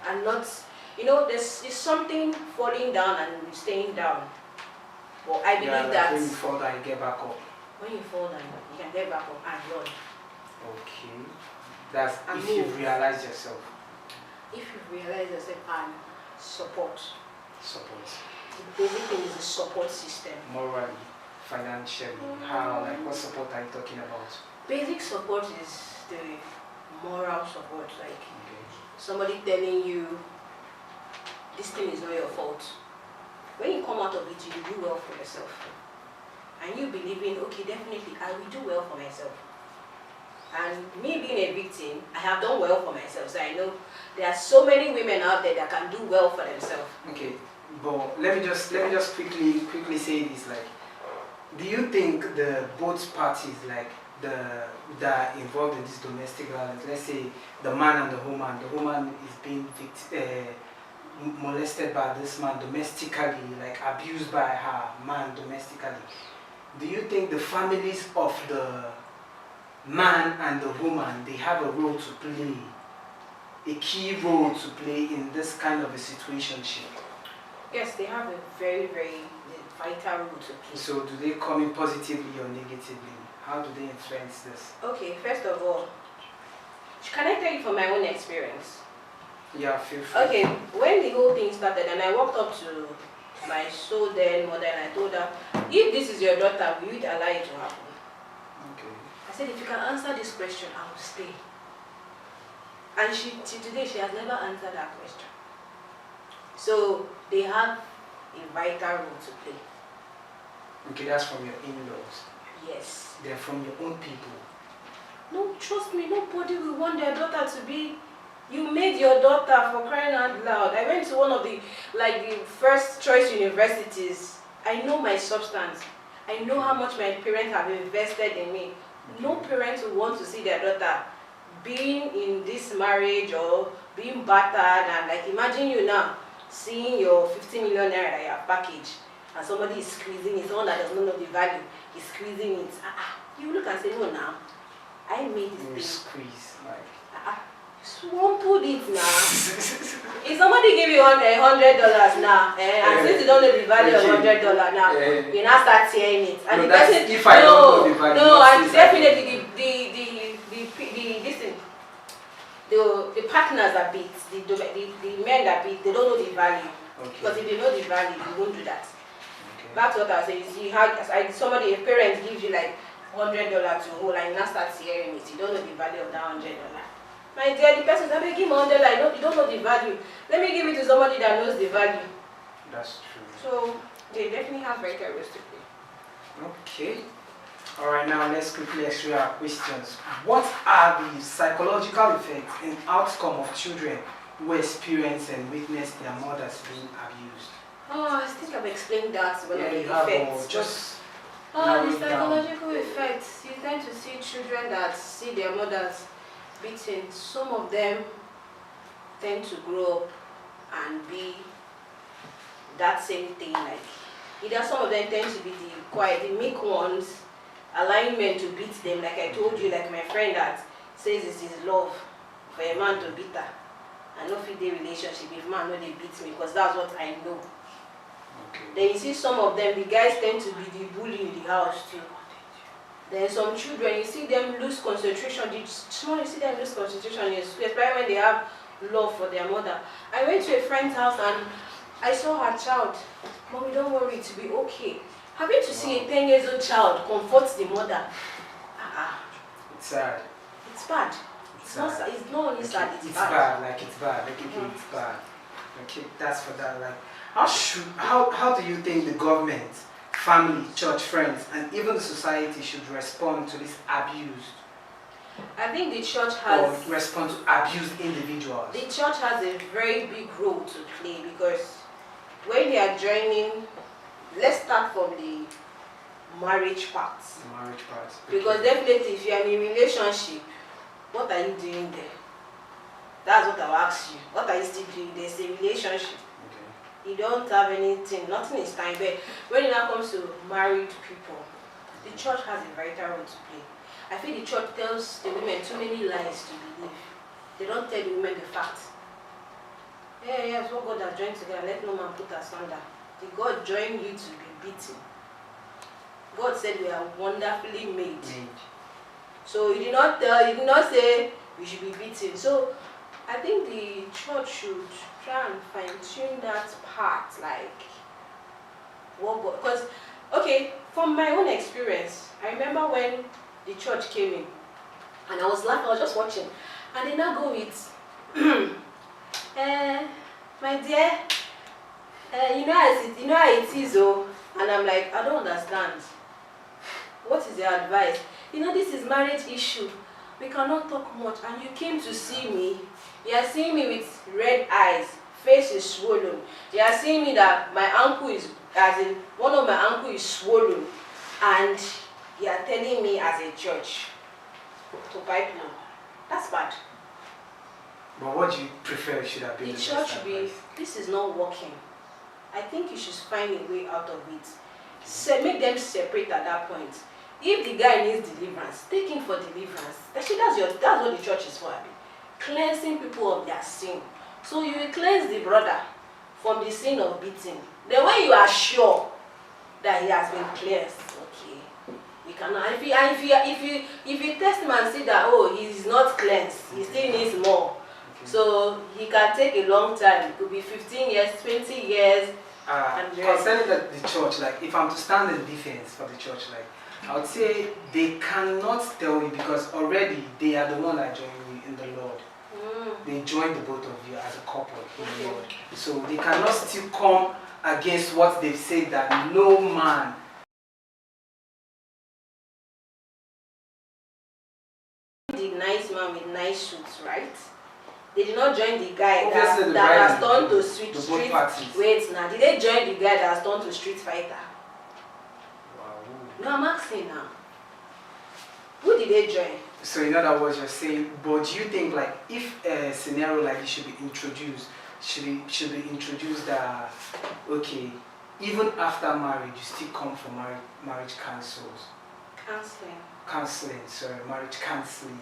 and not, you know, there's something falling down and staying down. But I believe that when you fall down, you get back up. when you fall down, you can get back up and run. Okay. That's And if you move. realize yourself. If you realize yourself and support. Support. The basic thing is the support system. Morally, financially, how, like, what support are you talking about? Basic support is the moral support, like Okay. somebody telling you this thing is not your fault. When you come out of it, you do well for yourself. And you believing, okay, definitely I will do well for myself. And me being a victim, I have done well for myself. So I know there are so many women out there that can do well for themselves. Okay. But let me just quickly say this, like, do you think the both parties, like that are involved in this domestic violence, let's say the man and the woman is being molested by this man domestically, like abused by her man domestically, do you think the families of the man and the woman, they have a role to play, a key role to play in this kind of a situationship? Yes, they have a very, very vital role to play. So do they come in positively or negatively? How do they influence this? Okay, first of all, can I tell you from my own experience? Yeah, feel free. Okay, when the whole thing started and I walked up to my so then mother and I told her, if this is your daughter, will you allow it to happen? Okay. I said, if you can answer this question, I will stay. And till today, she has never answered that question. So they have a vital role to play. Okay, that's from your in-laws. Yes. They're from your own people. No, trust me, nobody will want their daughter to be. You made your daughter, for crying out loud. I went to one of the first choice universities. I know my substance. I know how much my parents have invested in me. No parent will want to see their daughter being in this marriage or being battered, and like imagine you now seeing your 50 million naira that you have packaged and somebody is squeezing it, someone that does not know the value is squeezing it. You look and say, no now, I made this thing. Squeeze, like. Swampled it now. If somebody give you $100 now, and since you don't know the value of $100 now, you now start tearing it. And No, the that's person, if I don't know the value. no, and definitely the partners that beat, the men that beat, they don't know the value. Okay. Because if they know the value, they won't do that. Okay. Back to what I was saying, you see how somebody, a parent gives you like $100 to hold and you now start tearing it. You don't know the value of that $100. My dear, the person said, give me $100, you don't know the value. Let me give it to somebody that knows the value. That's true. So they definitely have very roles to play. Okay. Alright, now let's quickly explore our questions. What are the psychological effects and outcome of children who experience and witness their mothers being abused? Oh, I think I've explained that one of the you have, effects. just The psychological effects. You tend to see children that see their mothers beaten. Some of them tend to grow up and be that same thing. Like either some of them tend to be the quiet, the meek ones, allowing men to beat them. Like I told you, like my friend that says it's his love for a man to beat her. I know fit the relationship if man know they beat me because that's what I know. Okay. Then you see some of them, the guys tend to be the bully in the house too. Then some children, you see them lose concentration. The small, you see them lose concentration in school, especially when they have love for their mother. I went to a friend's house and I saw her child. Mommy, don't worry, it will be okay. Having to see a 10 years old child comfort the mother. It's sad. It's bad. It's not sad. It's not only sad, it's bad. It's bad. It's bad. Okay, that's for that. Like, how do you think the government, family, church, friends, and even the society should respond to this abuse? I think the church has... Or respond to abused individuals? The church has a very big role to play because when they are joining, let's start from the marriage part. The marriage part. Because definitely if you are in a relationship, what are you doing there? That's what I'll ask you. What are you still doing? There's a relationship. Okay. You don't have anything, nothing is time. But when it now comes to married people, the church has a vital role to play. I feel the church tells the women too many lies to believe. They don't tell the women the facts. Yes, what God has joined together, let no man put asunder. Did God join you to be beaten? God said we are wonderfully made. So he did not say we should be beaten. So I think the church should try and fine-tune that part, like what God, because okay, from my own experience, I remember when the church came in and I was laughing, I was just watching, and they now go with my dear, you know how it is, oh, and I'm like, I don't understand. What is your advice? You know, this is marriage issue. We cannot talk much, and you came to see me. You are seeing me with red eyes, face is swollen. You are seeing me that my ankle is, as in one of my ankle is swollen, and you are telling me as a church to pipe no. That's bad. But what do you prefer should have been the church should be, this is not working. I think you should find a way out of it. Make them separate at that point. If the guy needs deliverance, take him for deliverance. Actually, that's what the church is for. Cleansing people of their sin. So you will cleanse the brother from the sin of beating. Then when you are sure that he has been cleansed, okay, we cannot. If you test him and see that he's not cleansed, he still needs more. Okay. So he can take a long time. It could be 15 years, 20 years. Concerning the church, like if I'm to stand in defense for the church, like I would say they cannot tell you because already they are the one that joined you in the Lord. They joined the both of you as a couple in the Lord. So they cannot still come against what they've said that no man. The nice man with nice suits, right? They did not join the guy that has turned to street. Wait now, did they join the guy that has turned to street fighter? Wow. No, I'm asking now. Who did they join? So in other words, you're saying, but do you think like if a scenario like this should be introduced, should be introduced that okay, even after marriage, you still come for marriage counsels, Counseling. marriage counseling.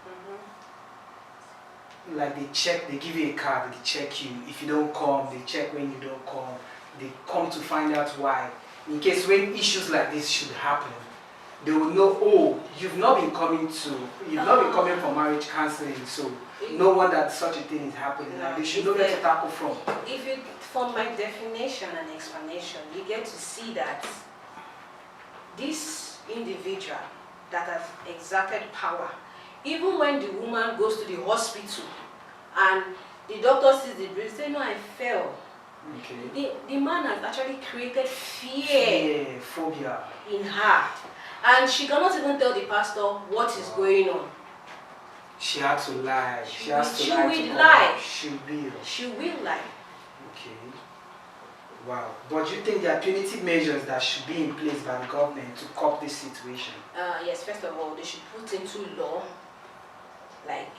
Mm-hmm. Like they give you a card, they check you. If you don't come, they check when you don't come. They come to find out why. In case when issues like this should happen, they will know, oh, you've not been coming for marriage counseling, so no wonder such a thing is happening. Like, they should know where to tackle from. If you, from my definition and explanation, you get to see that this individual that has exerted power, even when the woman goes to the hospital and the doctor sees the bruise, say, no, I fell. Okay. The man has actually created fear, phobia in her. And she cannot even tell the pastor what is going on. She had to lie. She will lie. She will lie. Okay. Wow. But do you think there are punitive measures that should be in place by the government to curb this situation? Yes, first of all, they should put into law, like,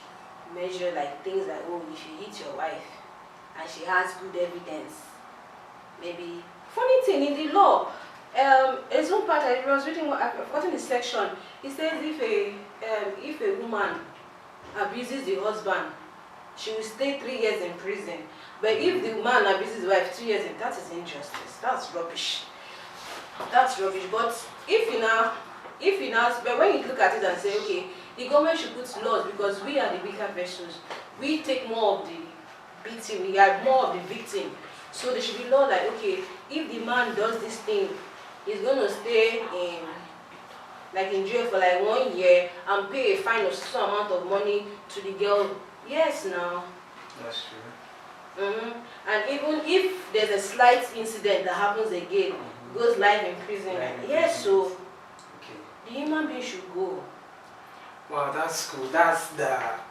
measure, like, things like, oh, if you hit your wife and she has good evidence, maybe, funny thing, in the law, there's one part I was reading, I've forgotten the section. It says if a woman abuses the husband, she will stay 3 years in prison. But if the man abuses the wife 2 years, that is injustice. That's rubbish. That's rubbish. But but when you look at it and say, okay, the government should put laws because we are the weaker vessels. We take more of the beating. We are more of the victim. So there should be law like, okay, if the man does this thing, he's going to stay in jail for like 1 year and pay a fine of some amount of money to the girl. Yes, now. That's true. And even if there's a slight incident that happens again, goes live in prison. Yes, so okay. The human being should go. Wow, that's cool. That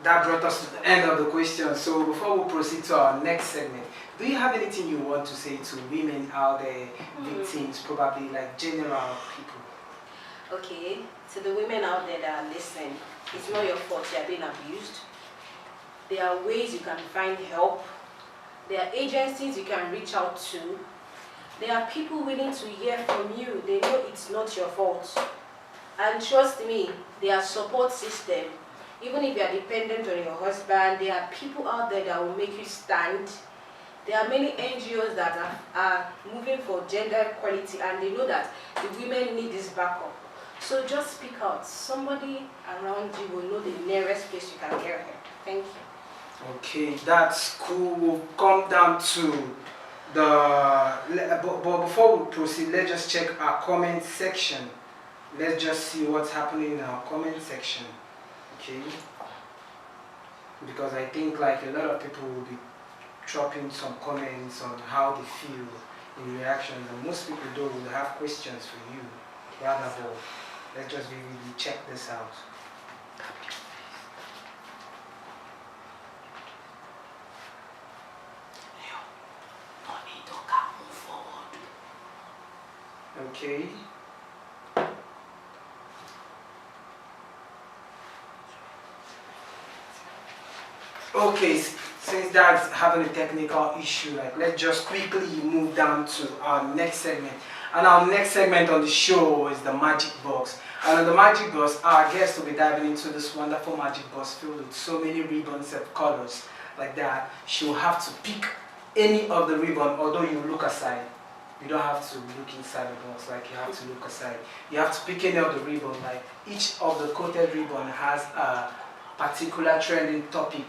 brought us to the end of the question. So before we proceed to our next segment, do you have anything you want to say to women out there, victims, probably like general people? Okay, to the women out there that are listening, it's not your fault you are being abused. There are ways you can find help. There are agencies you can reach out to. There are people willing to hear from you. They know it's not your fault. And trust me, there are support system. Even if you are dependent on your husband, there are people out there that will make you stand. There are many NGOs that are moving for gender equality, and they know that the women need this backup. So just speak out. Somebody around you will know the nearest place you can get help. Thank you. Okay, that's cool. We'll come down to but before we proceed, let's just check our comment section. Let's just see what's happening in our comment section. Okay, because I think like a lot of people will be dropping some comments on how they feel in reactions, and most people though will have questions for you. Rather, let's just really check this out. Okay. Okay, since that's having a technical issue, like let's just quickly move down to our next segment. And our next segment on the show is the magic box. And on the magic box, our guest will be diving into this wonderful magic box filled with so many ribbons of colors like that. She will have to pick any of the ribbon, although you look aside. You don't have to look inside the box, like you have to look aside. You have to pick any of the ribbon, like each of the coated ribbon has a particular trending topic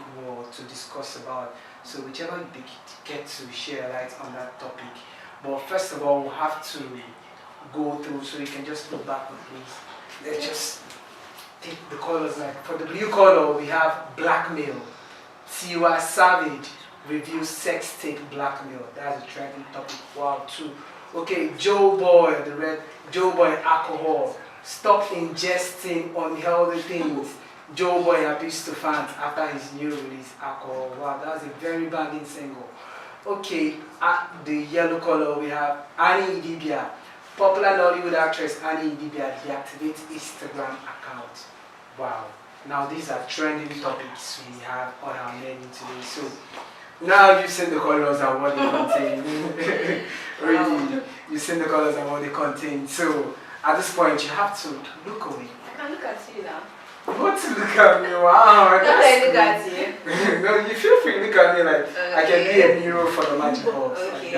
to discuss about. So whichever you get to share light on that topic. But first of all, we'll have to go through, so you can just look backward, please. Let's just take the colors. Like for the blue color, we have blackmail. Tiwa Savage reviews sex tape blackmail. That's a trending topic. Wow, too. Okay, Joe Boy, the red Joe Boy alcohol. Stop ingesting unhealthy things. Joe Boy appeals to fans after his new release, Alcohol. Wow, that's a very banging single. Okay, at the yellow color we have Annie Idibia. Popular Nollywood actress Annie Idibia deactivates Instagram account. Wow. Now these are trending topics we have on our menu today. So now you've seen the colors and what they contain. Really, you've seen the colors and what they contain. So at this point you have to look away. I can look at you now. What to look at me? Wow. Don't I look at you? No, you feel free to look at me like I can be Okay. a mirror for the magic box. Okay,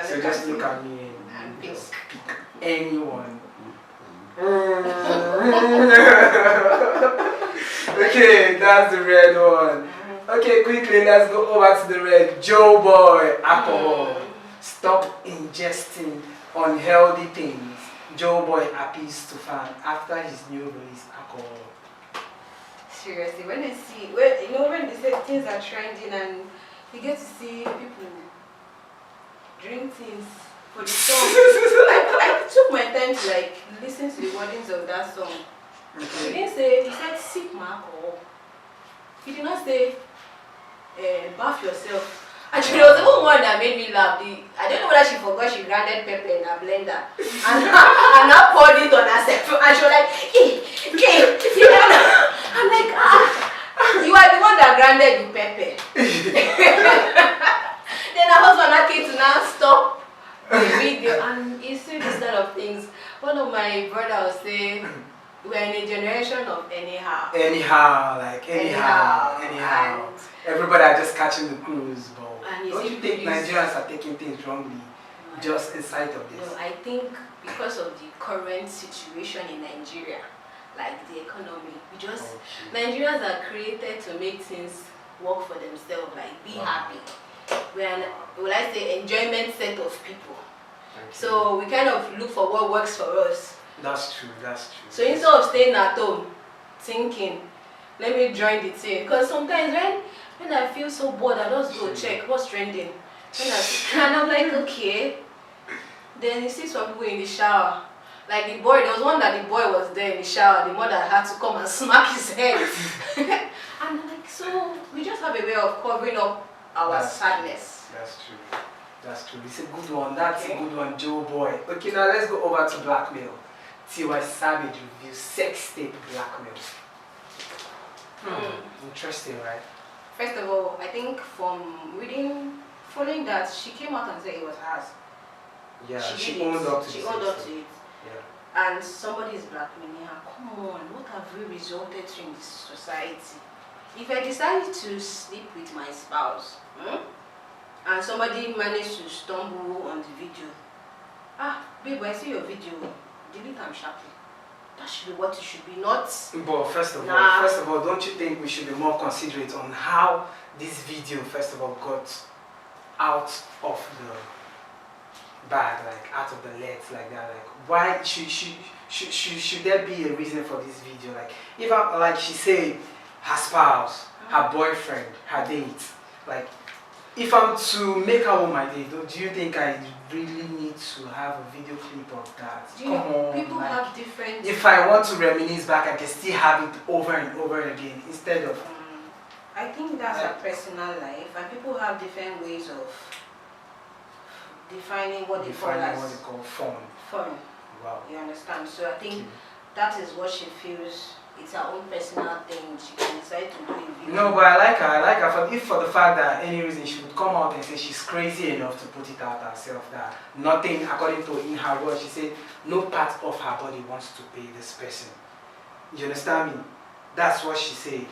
So look just at look you. at me And and pick. just pick anyone. Okay, that's the red one. Okay, quickly, let's go over to the red. Joe Boy, alcohol. Stop ingesting unhealthy things. Joe Boy appeals to fans after his new release, alcohol. Seriously, when they see, when they say things are trending and you get to see people drink things for the song. I took my time to like listen to the wordings of that song. He didn't say, he said sip my alcohol. He did not say bath yourself. And there was even one that made me laugh. I don't know whether she forgot she grounded pepper in her blender and now poured it on herself. And she was like, I'm like, you are the one that grounded the pepper. Then her husband came to now stop the video, and you see this kind of things. One of my brothers was saying, we're in a generation of anyhow. Anyhow. And Everybody are just catching the cruise, but And don't you think Nigerians are taking things wrongly just in sight of this? No, I think because of the current situation in Nigeria, like the economy, Nigerians are created to make things work for themselves, like be happy. Will I say, enjoyment set of people. So we kind of look for what works for us. That's true. So instead of staying at home, thinking, let me join the team. Because sometimes when I feel so bored, I just go check what's trending. And I'm like, okay. Then you see some people in the shower. Like the boy, there was one that the boy was there in the shower. The mother had to come and smack his head. And I'm like, so we just have a way of covering up our sadness. That's true. It's a good one. That's a good one, Joe Boy. Okay, now let's go over to blackmail. T.Y. Savage reviews sex tape blackmail. Interesting, right? First of all, I think from following that, she came out and said it was hers. Yeah, she did it. owned up to She it. owned up to it. Yeah. And somebody is blackmailing her. Come on, what have we resulted to in this society? If I decide to sleep with my spouse, and somebody managed to stumble on the video, babe, I see your video, delete them sharply. That should be what it should be, not. But first of all, don't you think we should be more considerate on how this video, first of all, got out of the bag, like out of the legs, like that? Like, why should there be a reason for this video? Like, if I, like she said, her spouse, her boyfriend, her date, like, if I'm to make her on my date, do you think I really need to have a video clip of that? Come on, people like, have different. If I want to reminisce back, I can still have it over and over again instead of. I think that's a personal life, and people have different ways of defining what they call fun. Fun. Wow. You understand? So I think that is what she feels. It's her own personal thing. She can decide to do it. No, but I like her. For the fact that any reason she would come out and say she's crazy enough to put it out herself, that nothing, according to in her words, she said no part of her body wants to pay this person. You understand me? That's what she said.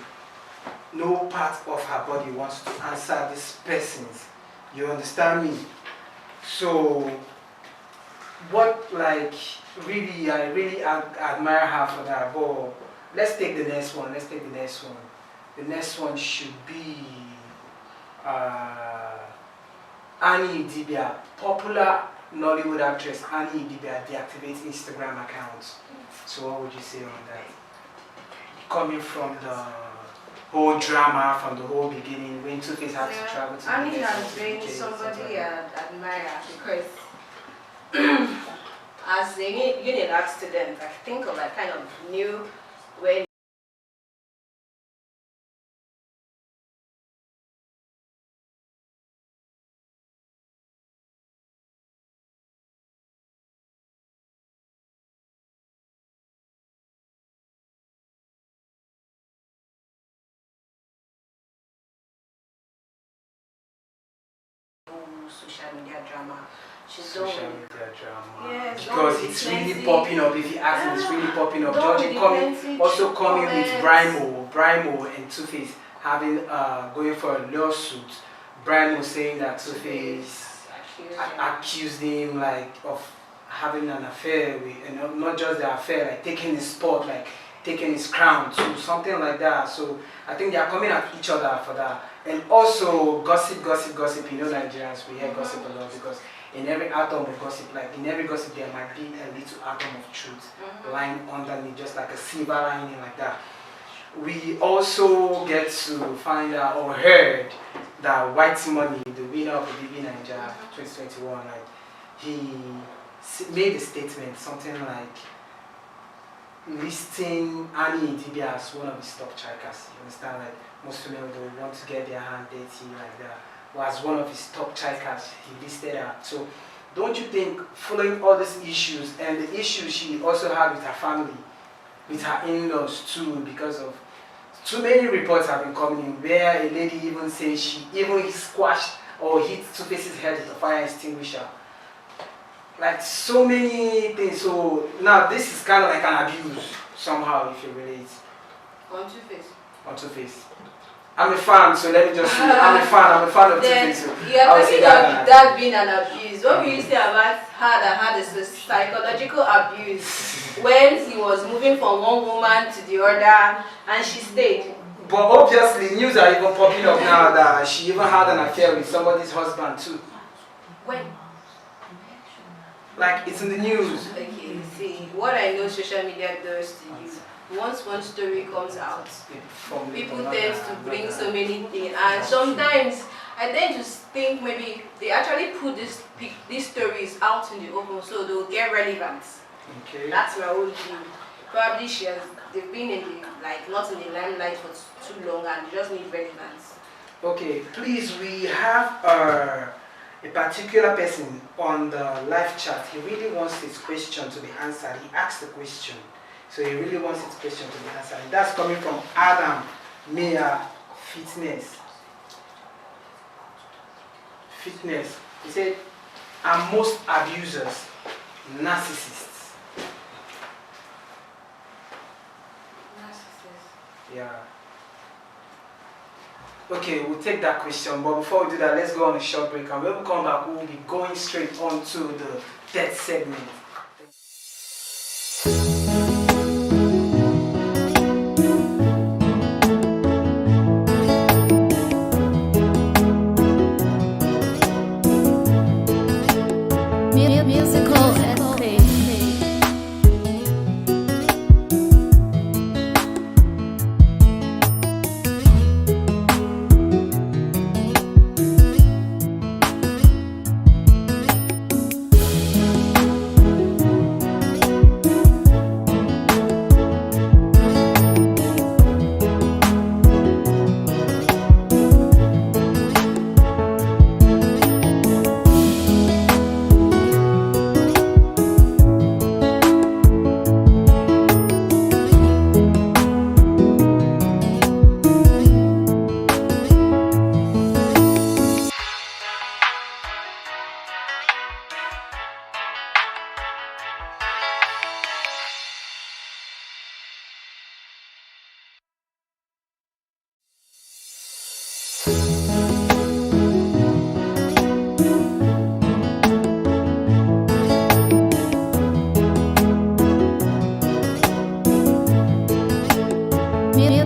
No part of her body wants to answer this person's. You understand me? So, what, like, really, I really admire her for that. But let's take the next one. The next one should be Annie Idibia, popular Nollywood actress Annie Idibia deactivates Instagram accounts. So what would you say on that? Coming from the whole drama, from the whole beginning, when Two-Face had to travel to Annie the has been somebody I admire because as a uni student, I think of like kind of new when social media drama. She's Social done. media drama. Yes, Because don't it's be really plenty. popping up. If you ask me, it's really popping up. Don't Georgie be coming, plenty also coming with comments. Brimo and Two-Face having going for a lawsuit. Brimo saying that Two-Face accused him like of having an affair with, and not just the affair, like taking his spot, like taking his crown too, something like that. So I think they are coming at each other for that. And also gossip. You know, Nigerians, we hear gossip a lot because in every atom of gossip, like in every gossip, there might be a little atom of truth lying underneath, just like a silver lining, like that. We also get to find out or heard that White Money, the winner of the BB Nigeria 2021, like he made a statement, something like listing Annie Ndibi as one of his top strikers. You understand, like most women would want to get their hand dirty like that. Was one of his top strikers. He listed her. So, don't you think, following all these issues and the issues she also had with her family, with her in-laws too, because of too many reports have been coming in where a lady even says she even squashed or hit Two-Face's head with a fire extinguisher. Like so many things. So now this is kind of like an abuse somehow, if you relate. On Two-Face. On Two-Face. I'm a fan, so let me just say I'm a fan of Two-Face. So you are talking about that being an abuse. What will you say about her that had a psychological abuse when he was moving from one woman to the other and she stayed? But obviously news are even popping up now that she even had an affair with somebody's husband too. When? Like it's in the news. Okay, see, what I know social media does to you, once one story comes out, people tend to bring so many things, and sometimes I tend to think maybe they actually put these stories out in the open so they'll get relevance. Okay. That's my own view. Probably they've been in the, like, not in the limelight for too long and they just need relevance. Okay, please, we have a particular person on the live chat. He really wants his question to be answered. He asked the question, so he really wants his question to be answered. And that's coming from Adam Mia Fitness. He said, "Are most abusers narcissists?" Yeah. Okay, we'll take that question, but before we do that, let's go on a short break, and when we come back, we'll be going straight on to the third segment. Musical escape.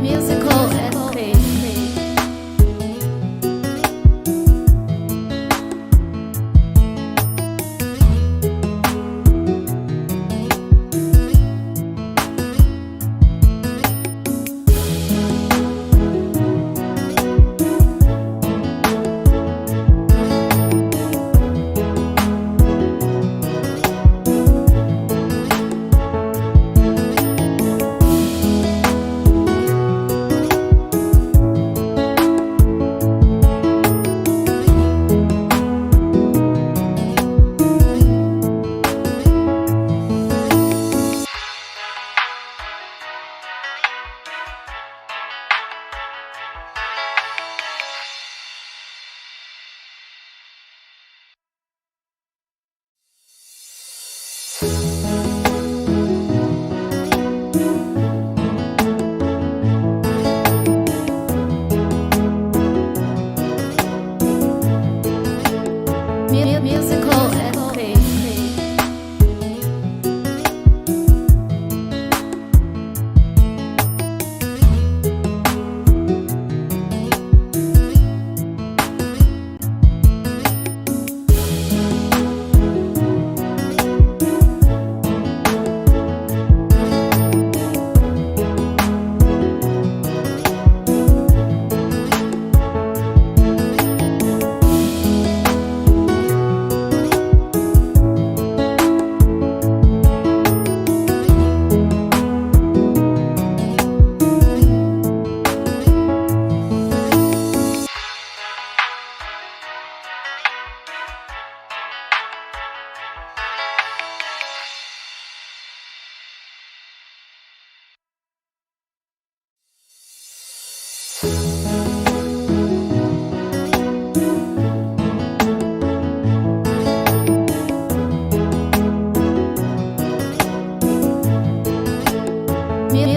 Musical escape.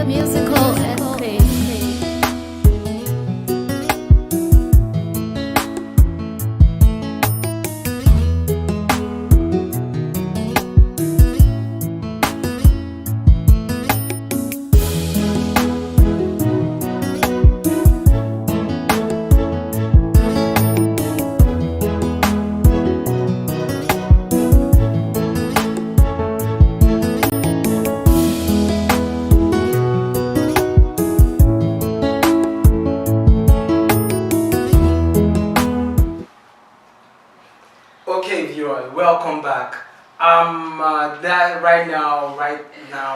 musical essay. Okay, viewers, welcome back.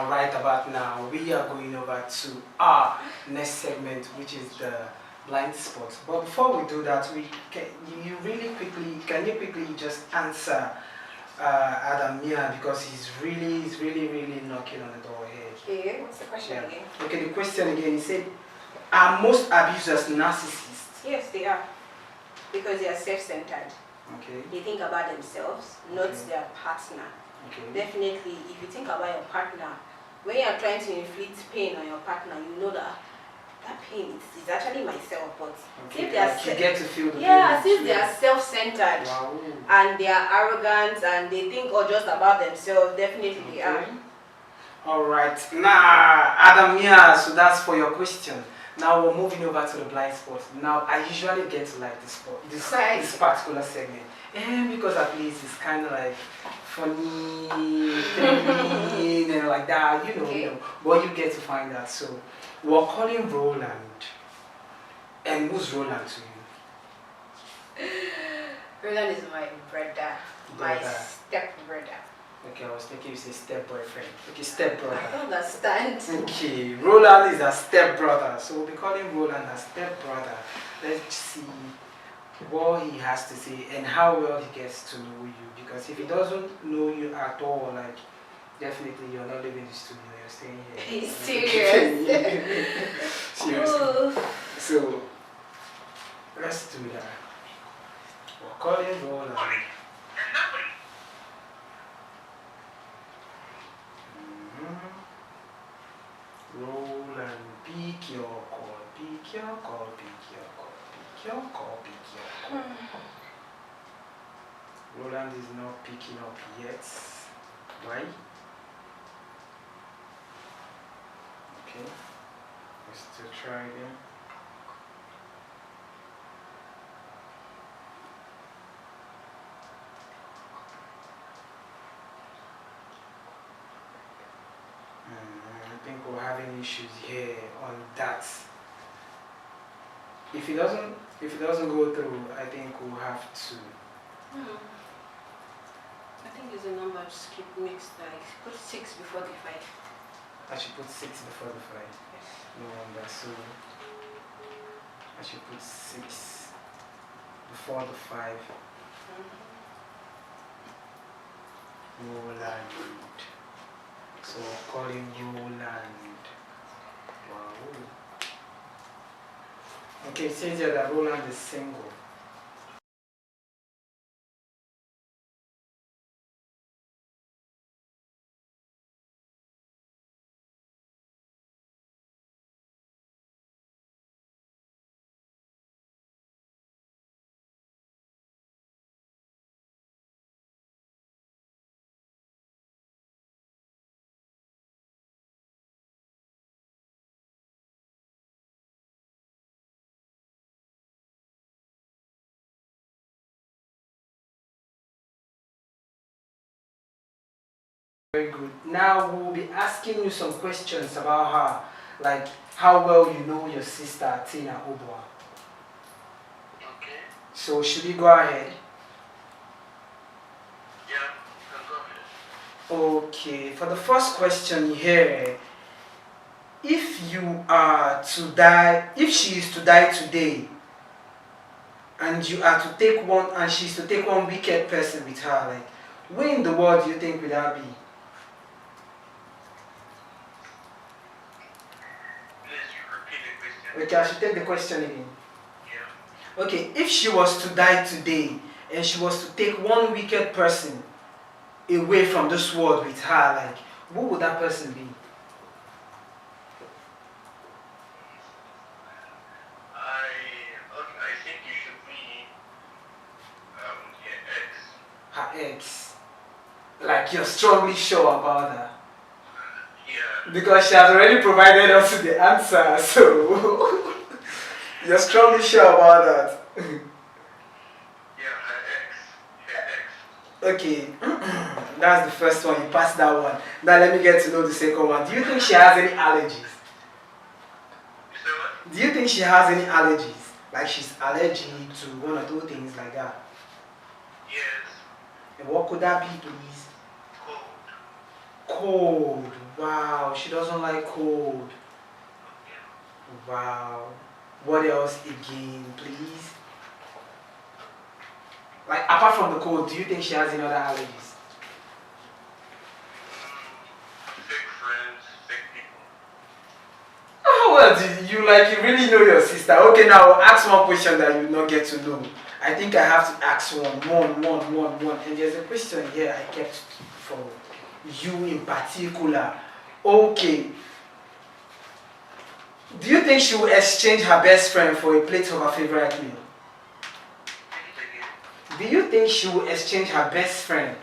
Right about now, we are going over to our next segment, which is the blind spot. But before we do that, can you quickly just answer Adam Mia, because he's really knocking on the door here. Okay, what's the question again? Okay, the question again, he said, are most abusers narcissists? Yes, they are. Because they are self-centered. Okay. They think about themselves, not their partner. Okay. Definitely, if you think about your partner, when you are trying to inflict pain on your partner, you know that pain is actually myself, but Okay. if they are Like you get to feel the yeah, pain. since they are self-centered Wow. and they are arrogant and they think just about themselves, definitely they are. Alright, now Adam, yeah, so that's for your question. Now we're moving over to the blind spot. Now I usually get to like this particular segment. And because at least it's kind of like funny, thrilling, and like that, you know. But you get to find that. So we're calling Roland. And who's Roland to you? Roland is my brother, my step-brother. Okay, I was thinking you say step-boyfriend. Okay, step-brother. I don't understand. Okay, Roland is a step-brother. So we'll be calling Roland a step-brother. Let's see what he has to say and how well he gets to know you. Because if he doesn't know you at all, like, definitely you're not leaving the studio, you're staying here. He's serious. Seriously. So, let's do that. We're calling Roland. Roland, pick your call, pick your call, pick your call, pick your call, pick your call. Roland is not picking up yet. Why? Okay, let's still try again. I think we're having issues here on that. If it doesn't go through, I think we'll have to. I think there's a number to skip mixed, like put 6 before the 5. I should put 6 before the 5. Yes. No wonder. So I should put 6 before the 5. Roland. So we'll call him Roland. Wow. Okay, it says here that Roland is single. Very good. Now we'll be asking you some questions about her, like how well you know your sister Tina Obuah. Okay. So should we go ahead? Yeah, you can go ahead. Okay, for the first question here, if you are to die, if she is to die today, and you are to take one, and she's to take one wicked person with her, like, where in the world do you think would that be? Please repeat the question. Okay, I should take the question again. Yeah. Okay, if she was to die today, and she was to take one wicked person away from this world with her, like, who would that person be? Like you're strongly sure about that. Yeah. Because she has already provided us with the answer, so you're strongly sure about that. Yeah, her ex. Her ex. Okay, that's the first one. You passed that one. Now let me get to know the second one. Do you think she has any allergies? You say what? Do you think she has any allergies? Like she's allergic to one or two things like that? Yes. And what could that be, please? Cold. Cold. Wow, she doesn't like cold. Yeah. Wow. What else again, please? Like apart from the cold, do you think she has any other allergies? Fake friends, fake people. Oh, well, you like you really know your sister. Okay, now I'll ask one question that you not get to know. I think I have to ask one. And there's a question here I kept for you in particular. Okay. Do you think she will exchange her best friend for a plate of her favorite meal? Do you think she will exchange her best friend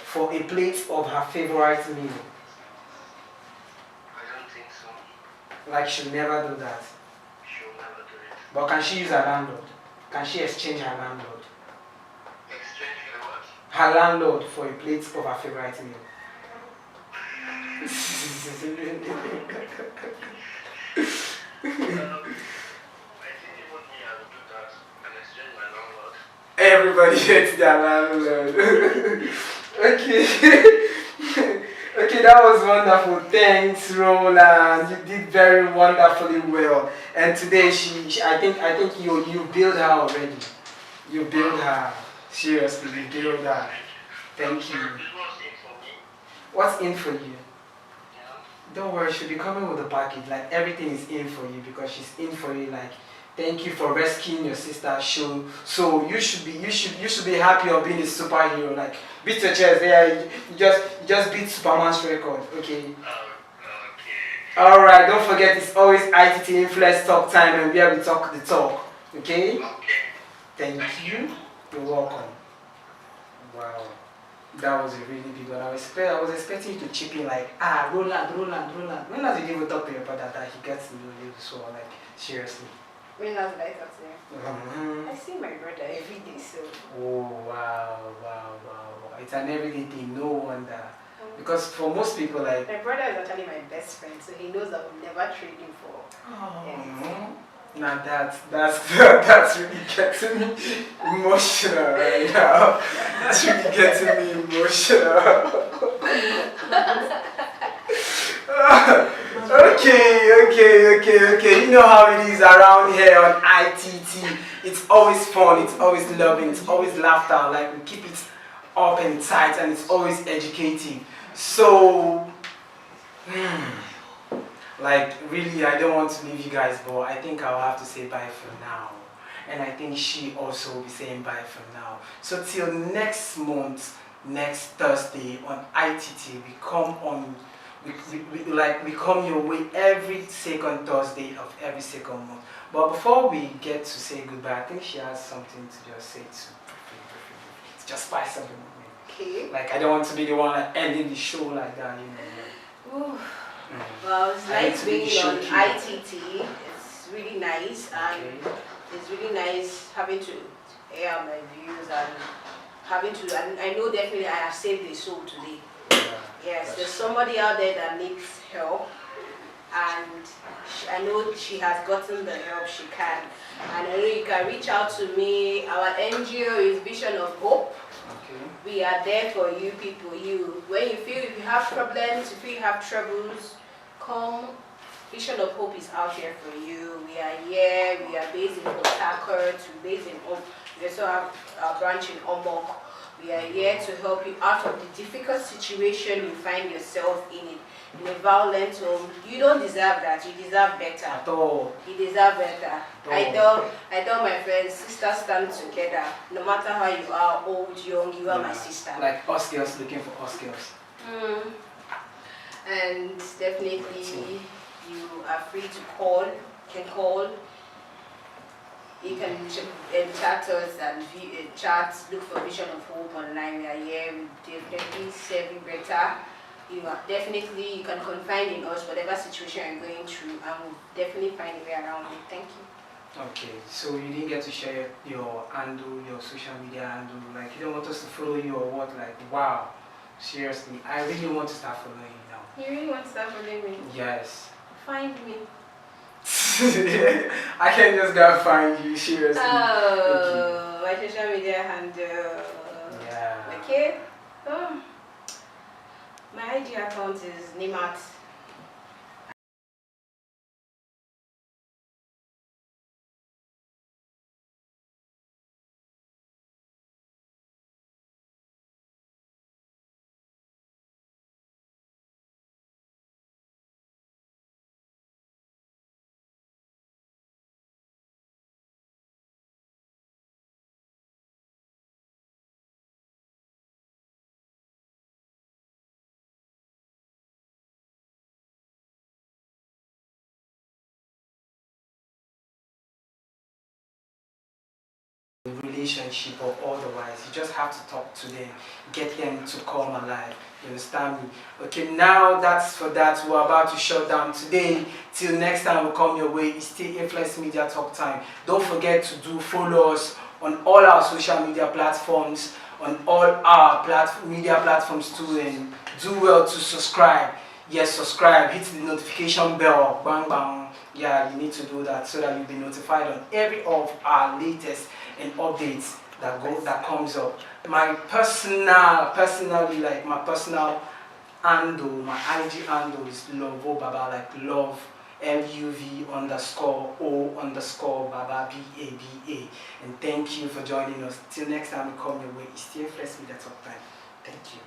for a plate of her favorite meal? I don't think so. Like she'll never do that. She'll never do it. But can she use her landlord? Can she exchange her landlord? Exchange her what? Her landlord for a plate of her favorite meal. I think even me, I will do that and exchange my landlord. Everybody hates their landlord. Okay. Okay, that was wonderful. Thanks, Roland. You did very wonderfully well. And today, I think you built her already. You built her. Seriously, you built her. Thank you. This was it for me. What's in for you? Yeah. Don't worry, she'll be coming with a package. Like everything is in for you because she's in for you. Like, thank you for rescuing your sister. So you should be happy of being a superhero. Like, beat your chest. Yeah, you just beat Superman's record. Okay. Okay. All right. Don't forget, it's always ITT Influence Talk Time, and where we talk the talk. Okay. Okay. Thank you. You're welcome. Wow. That was a really big one. I was expecting you to chip in like, Roland. When last did you ever talk to your brother that he gets to know you so like seriously? When last did I talk to him? Mm-hmm. I see my brother every day, so. Oh wow. It's an everyday thing, no wonder. Because for most people like My brother is actually my best friend, so he knows I will never trade him for anything. now that's really getting me emotional right now. That's really getting me emotional. Okay. You know how it is around here on ITT. It's always fun, it's always loving, it's always laughter. Like we keep it up and tight, and it's always educating. So, like really, I don't want to leave you guys, but I think I'll have to say bye for now. And I think she also will be saying bye for now. So till next month, next Thursday on ITT, we come on. We come your way every second Thursday of every second month. But before we get to say goodbye, I think she has something to just say to just spice up the moment. Okay. Like I don't want to be the one ending the show like that, you know. Ooh. Well, it's nice being on ITT. It's really nice, and it's really nice having to air my views and having to. And I know definitely I have saved a soul today. Yes, there's somebody out there that needs help, and I know she has gotten the help she can. And I know you can reach out to me. Our NGO is Vision of Hope. Okay. We are there for you people. When you feel if you have problems, if you have troubles, come. Vision of Hope is out here for you. We are here. We are based in Port Harcourt. We're based in Obuah. We also have a branch in Obuah. We are here to help you out of the difficult situation you find yourself in a violent home. You don't deserve that. You deserve better. At all. You deserve better. I tell my friends, sisters stand together. No matter how you are, old, young, you are my sister. Like us girls looking for us girls. And definitely, you are free to call. You can call. You can chat us and chat, look for Vision of Hope online. We are here, we definitely serving better. You can confide in us, whatever situation you're going through, and we'll definitely find a way around it. Thank you. Okay, so you didn't get to share your handle, your social media handle, like you don't want us to follow you or what? Like, wow, seriously, I really want to start following you now. You really want to start following me? Yes. Find me. I can just go find you, seriously. Oh, my social media handle. Yeah. Okay. Oh. My IG account is Nimat. Relationship or otherwise, you just have to talk to them, get them to come alive. You understand me? Okay, now that's for that. We're about to shut down today. Till next time we come your way, it's still Influence Media Talk time. Don't forget to follow us on all our social media platforms, on all our media platforms too, and do well to subscribe. Yes, subscribe, hit the notification bell, bang bang. Yeah, you need to do that so that you'll be notified on every of our latest and updates that comes up. My personally, like my personal handle, my IG handle is Love Baba, like love LUV_O_Baba BABA. And thank you for joining us. Till next time we come your way, it's still Influence Media Talk time. Thank you.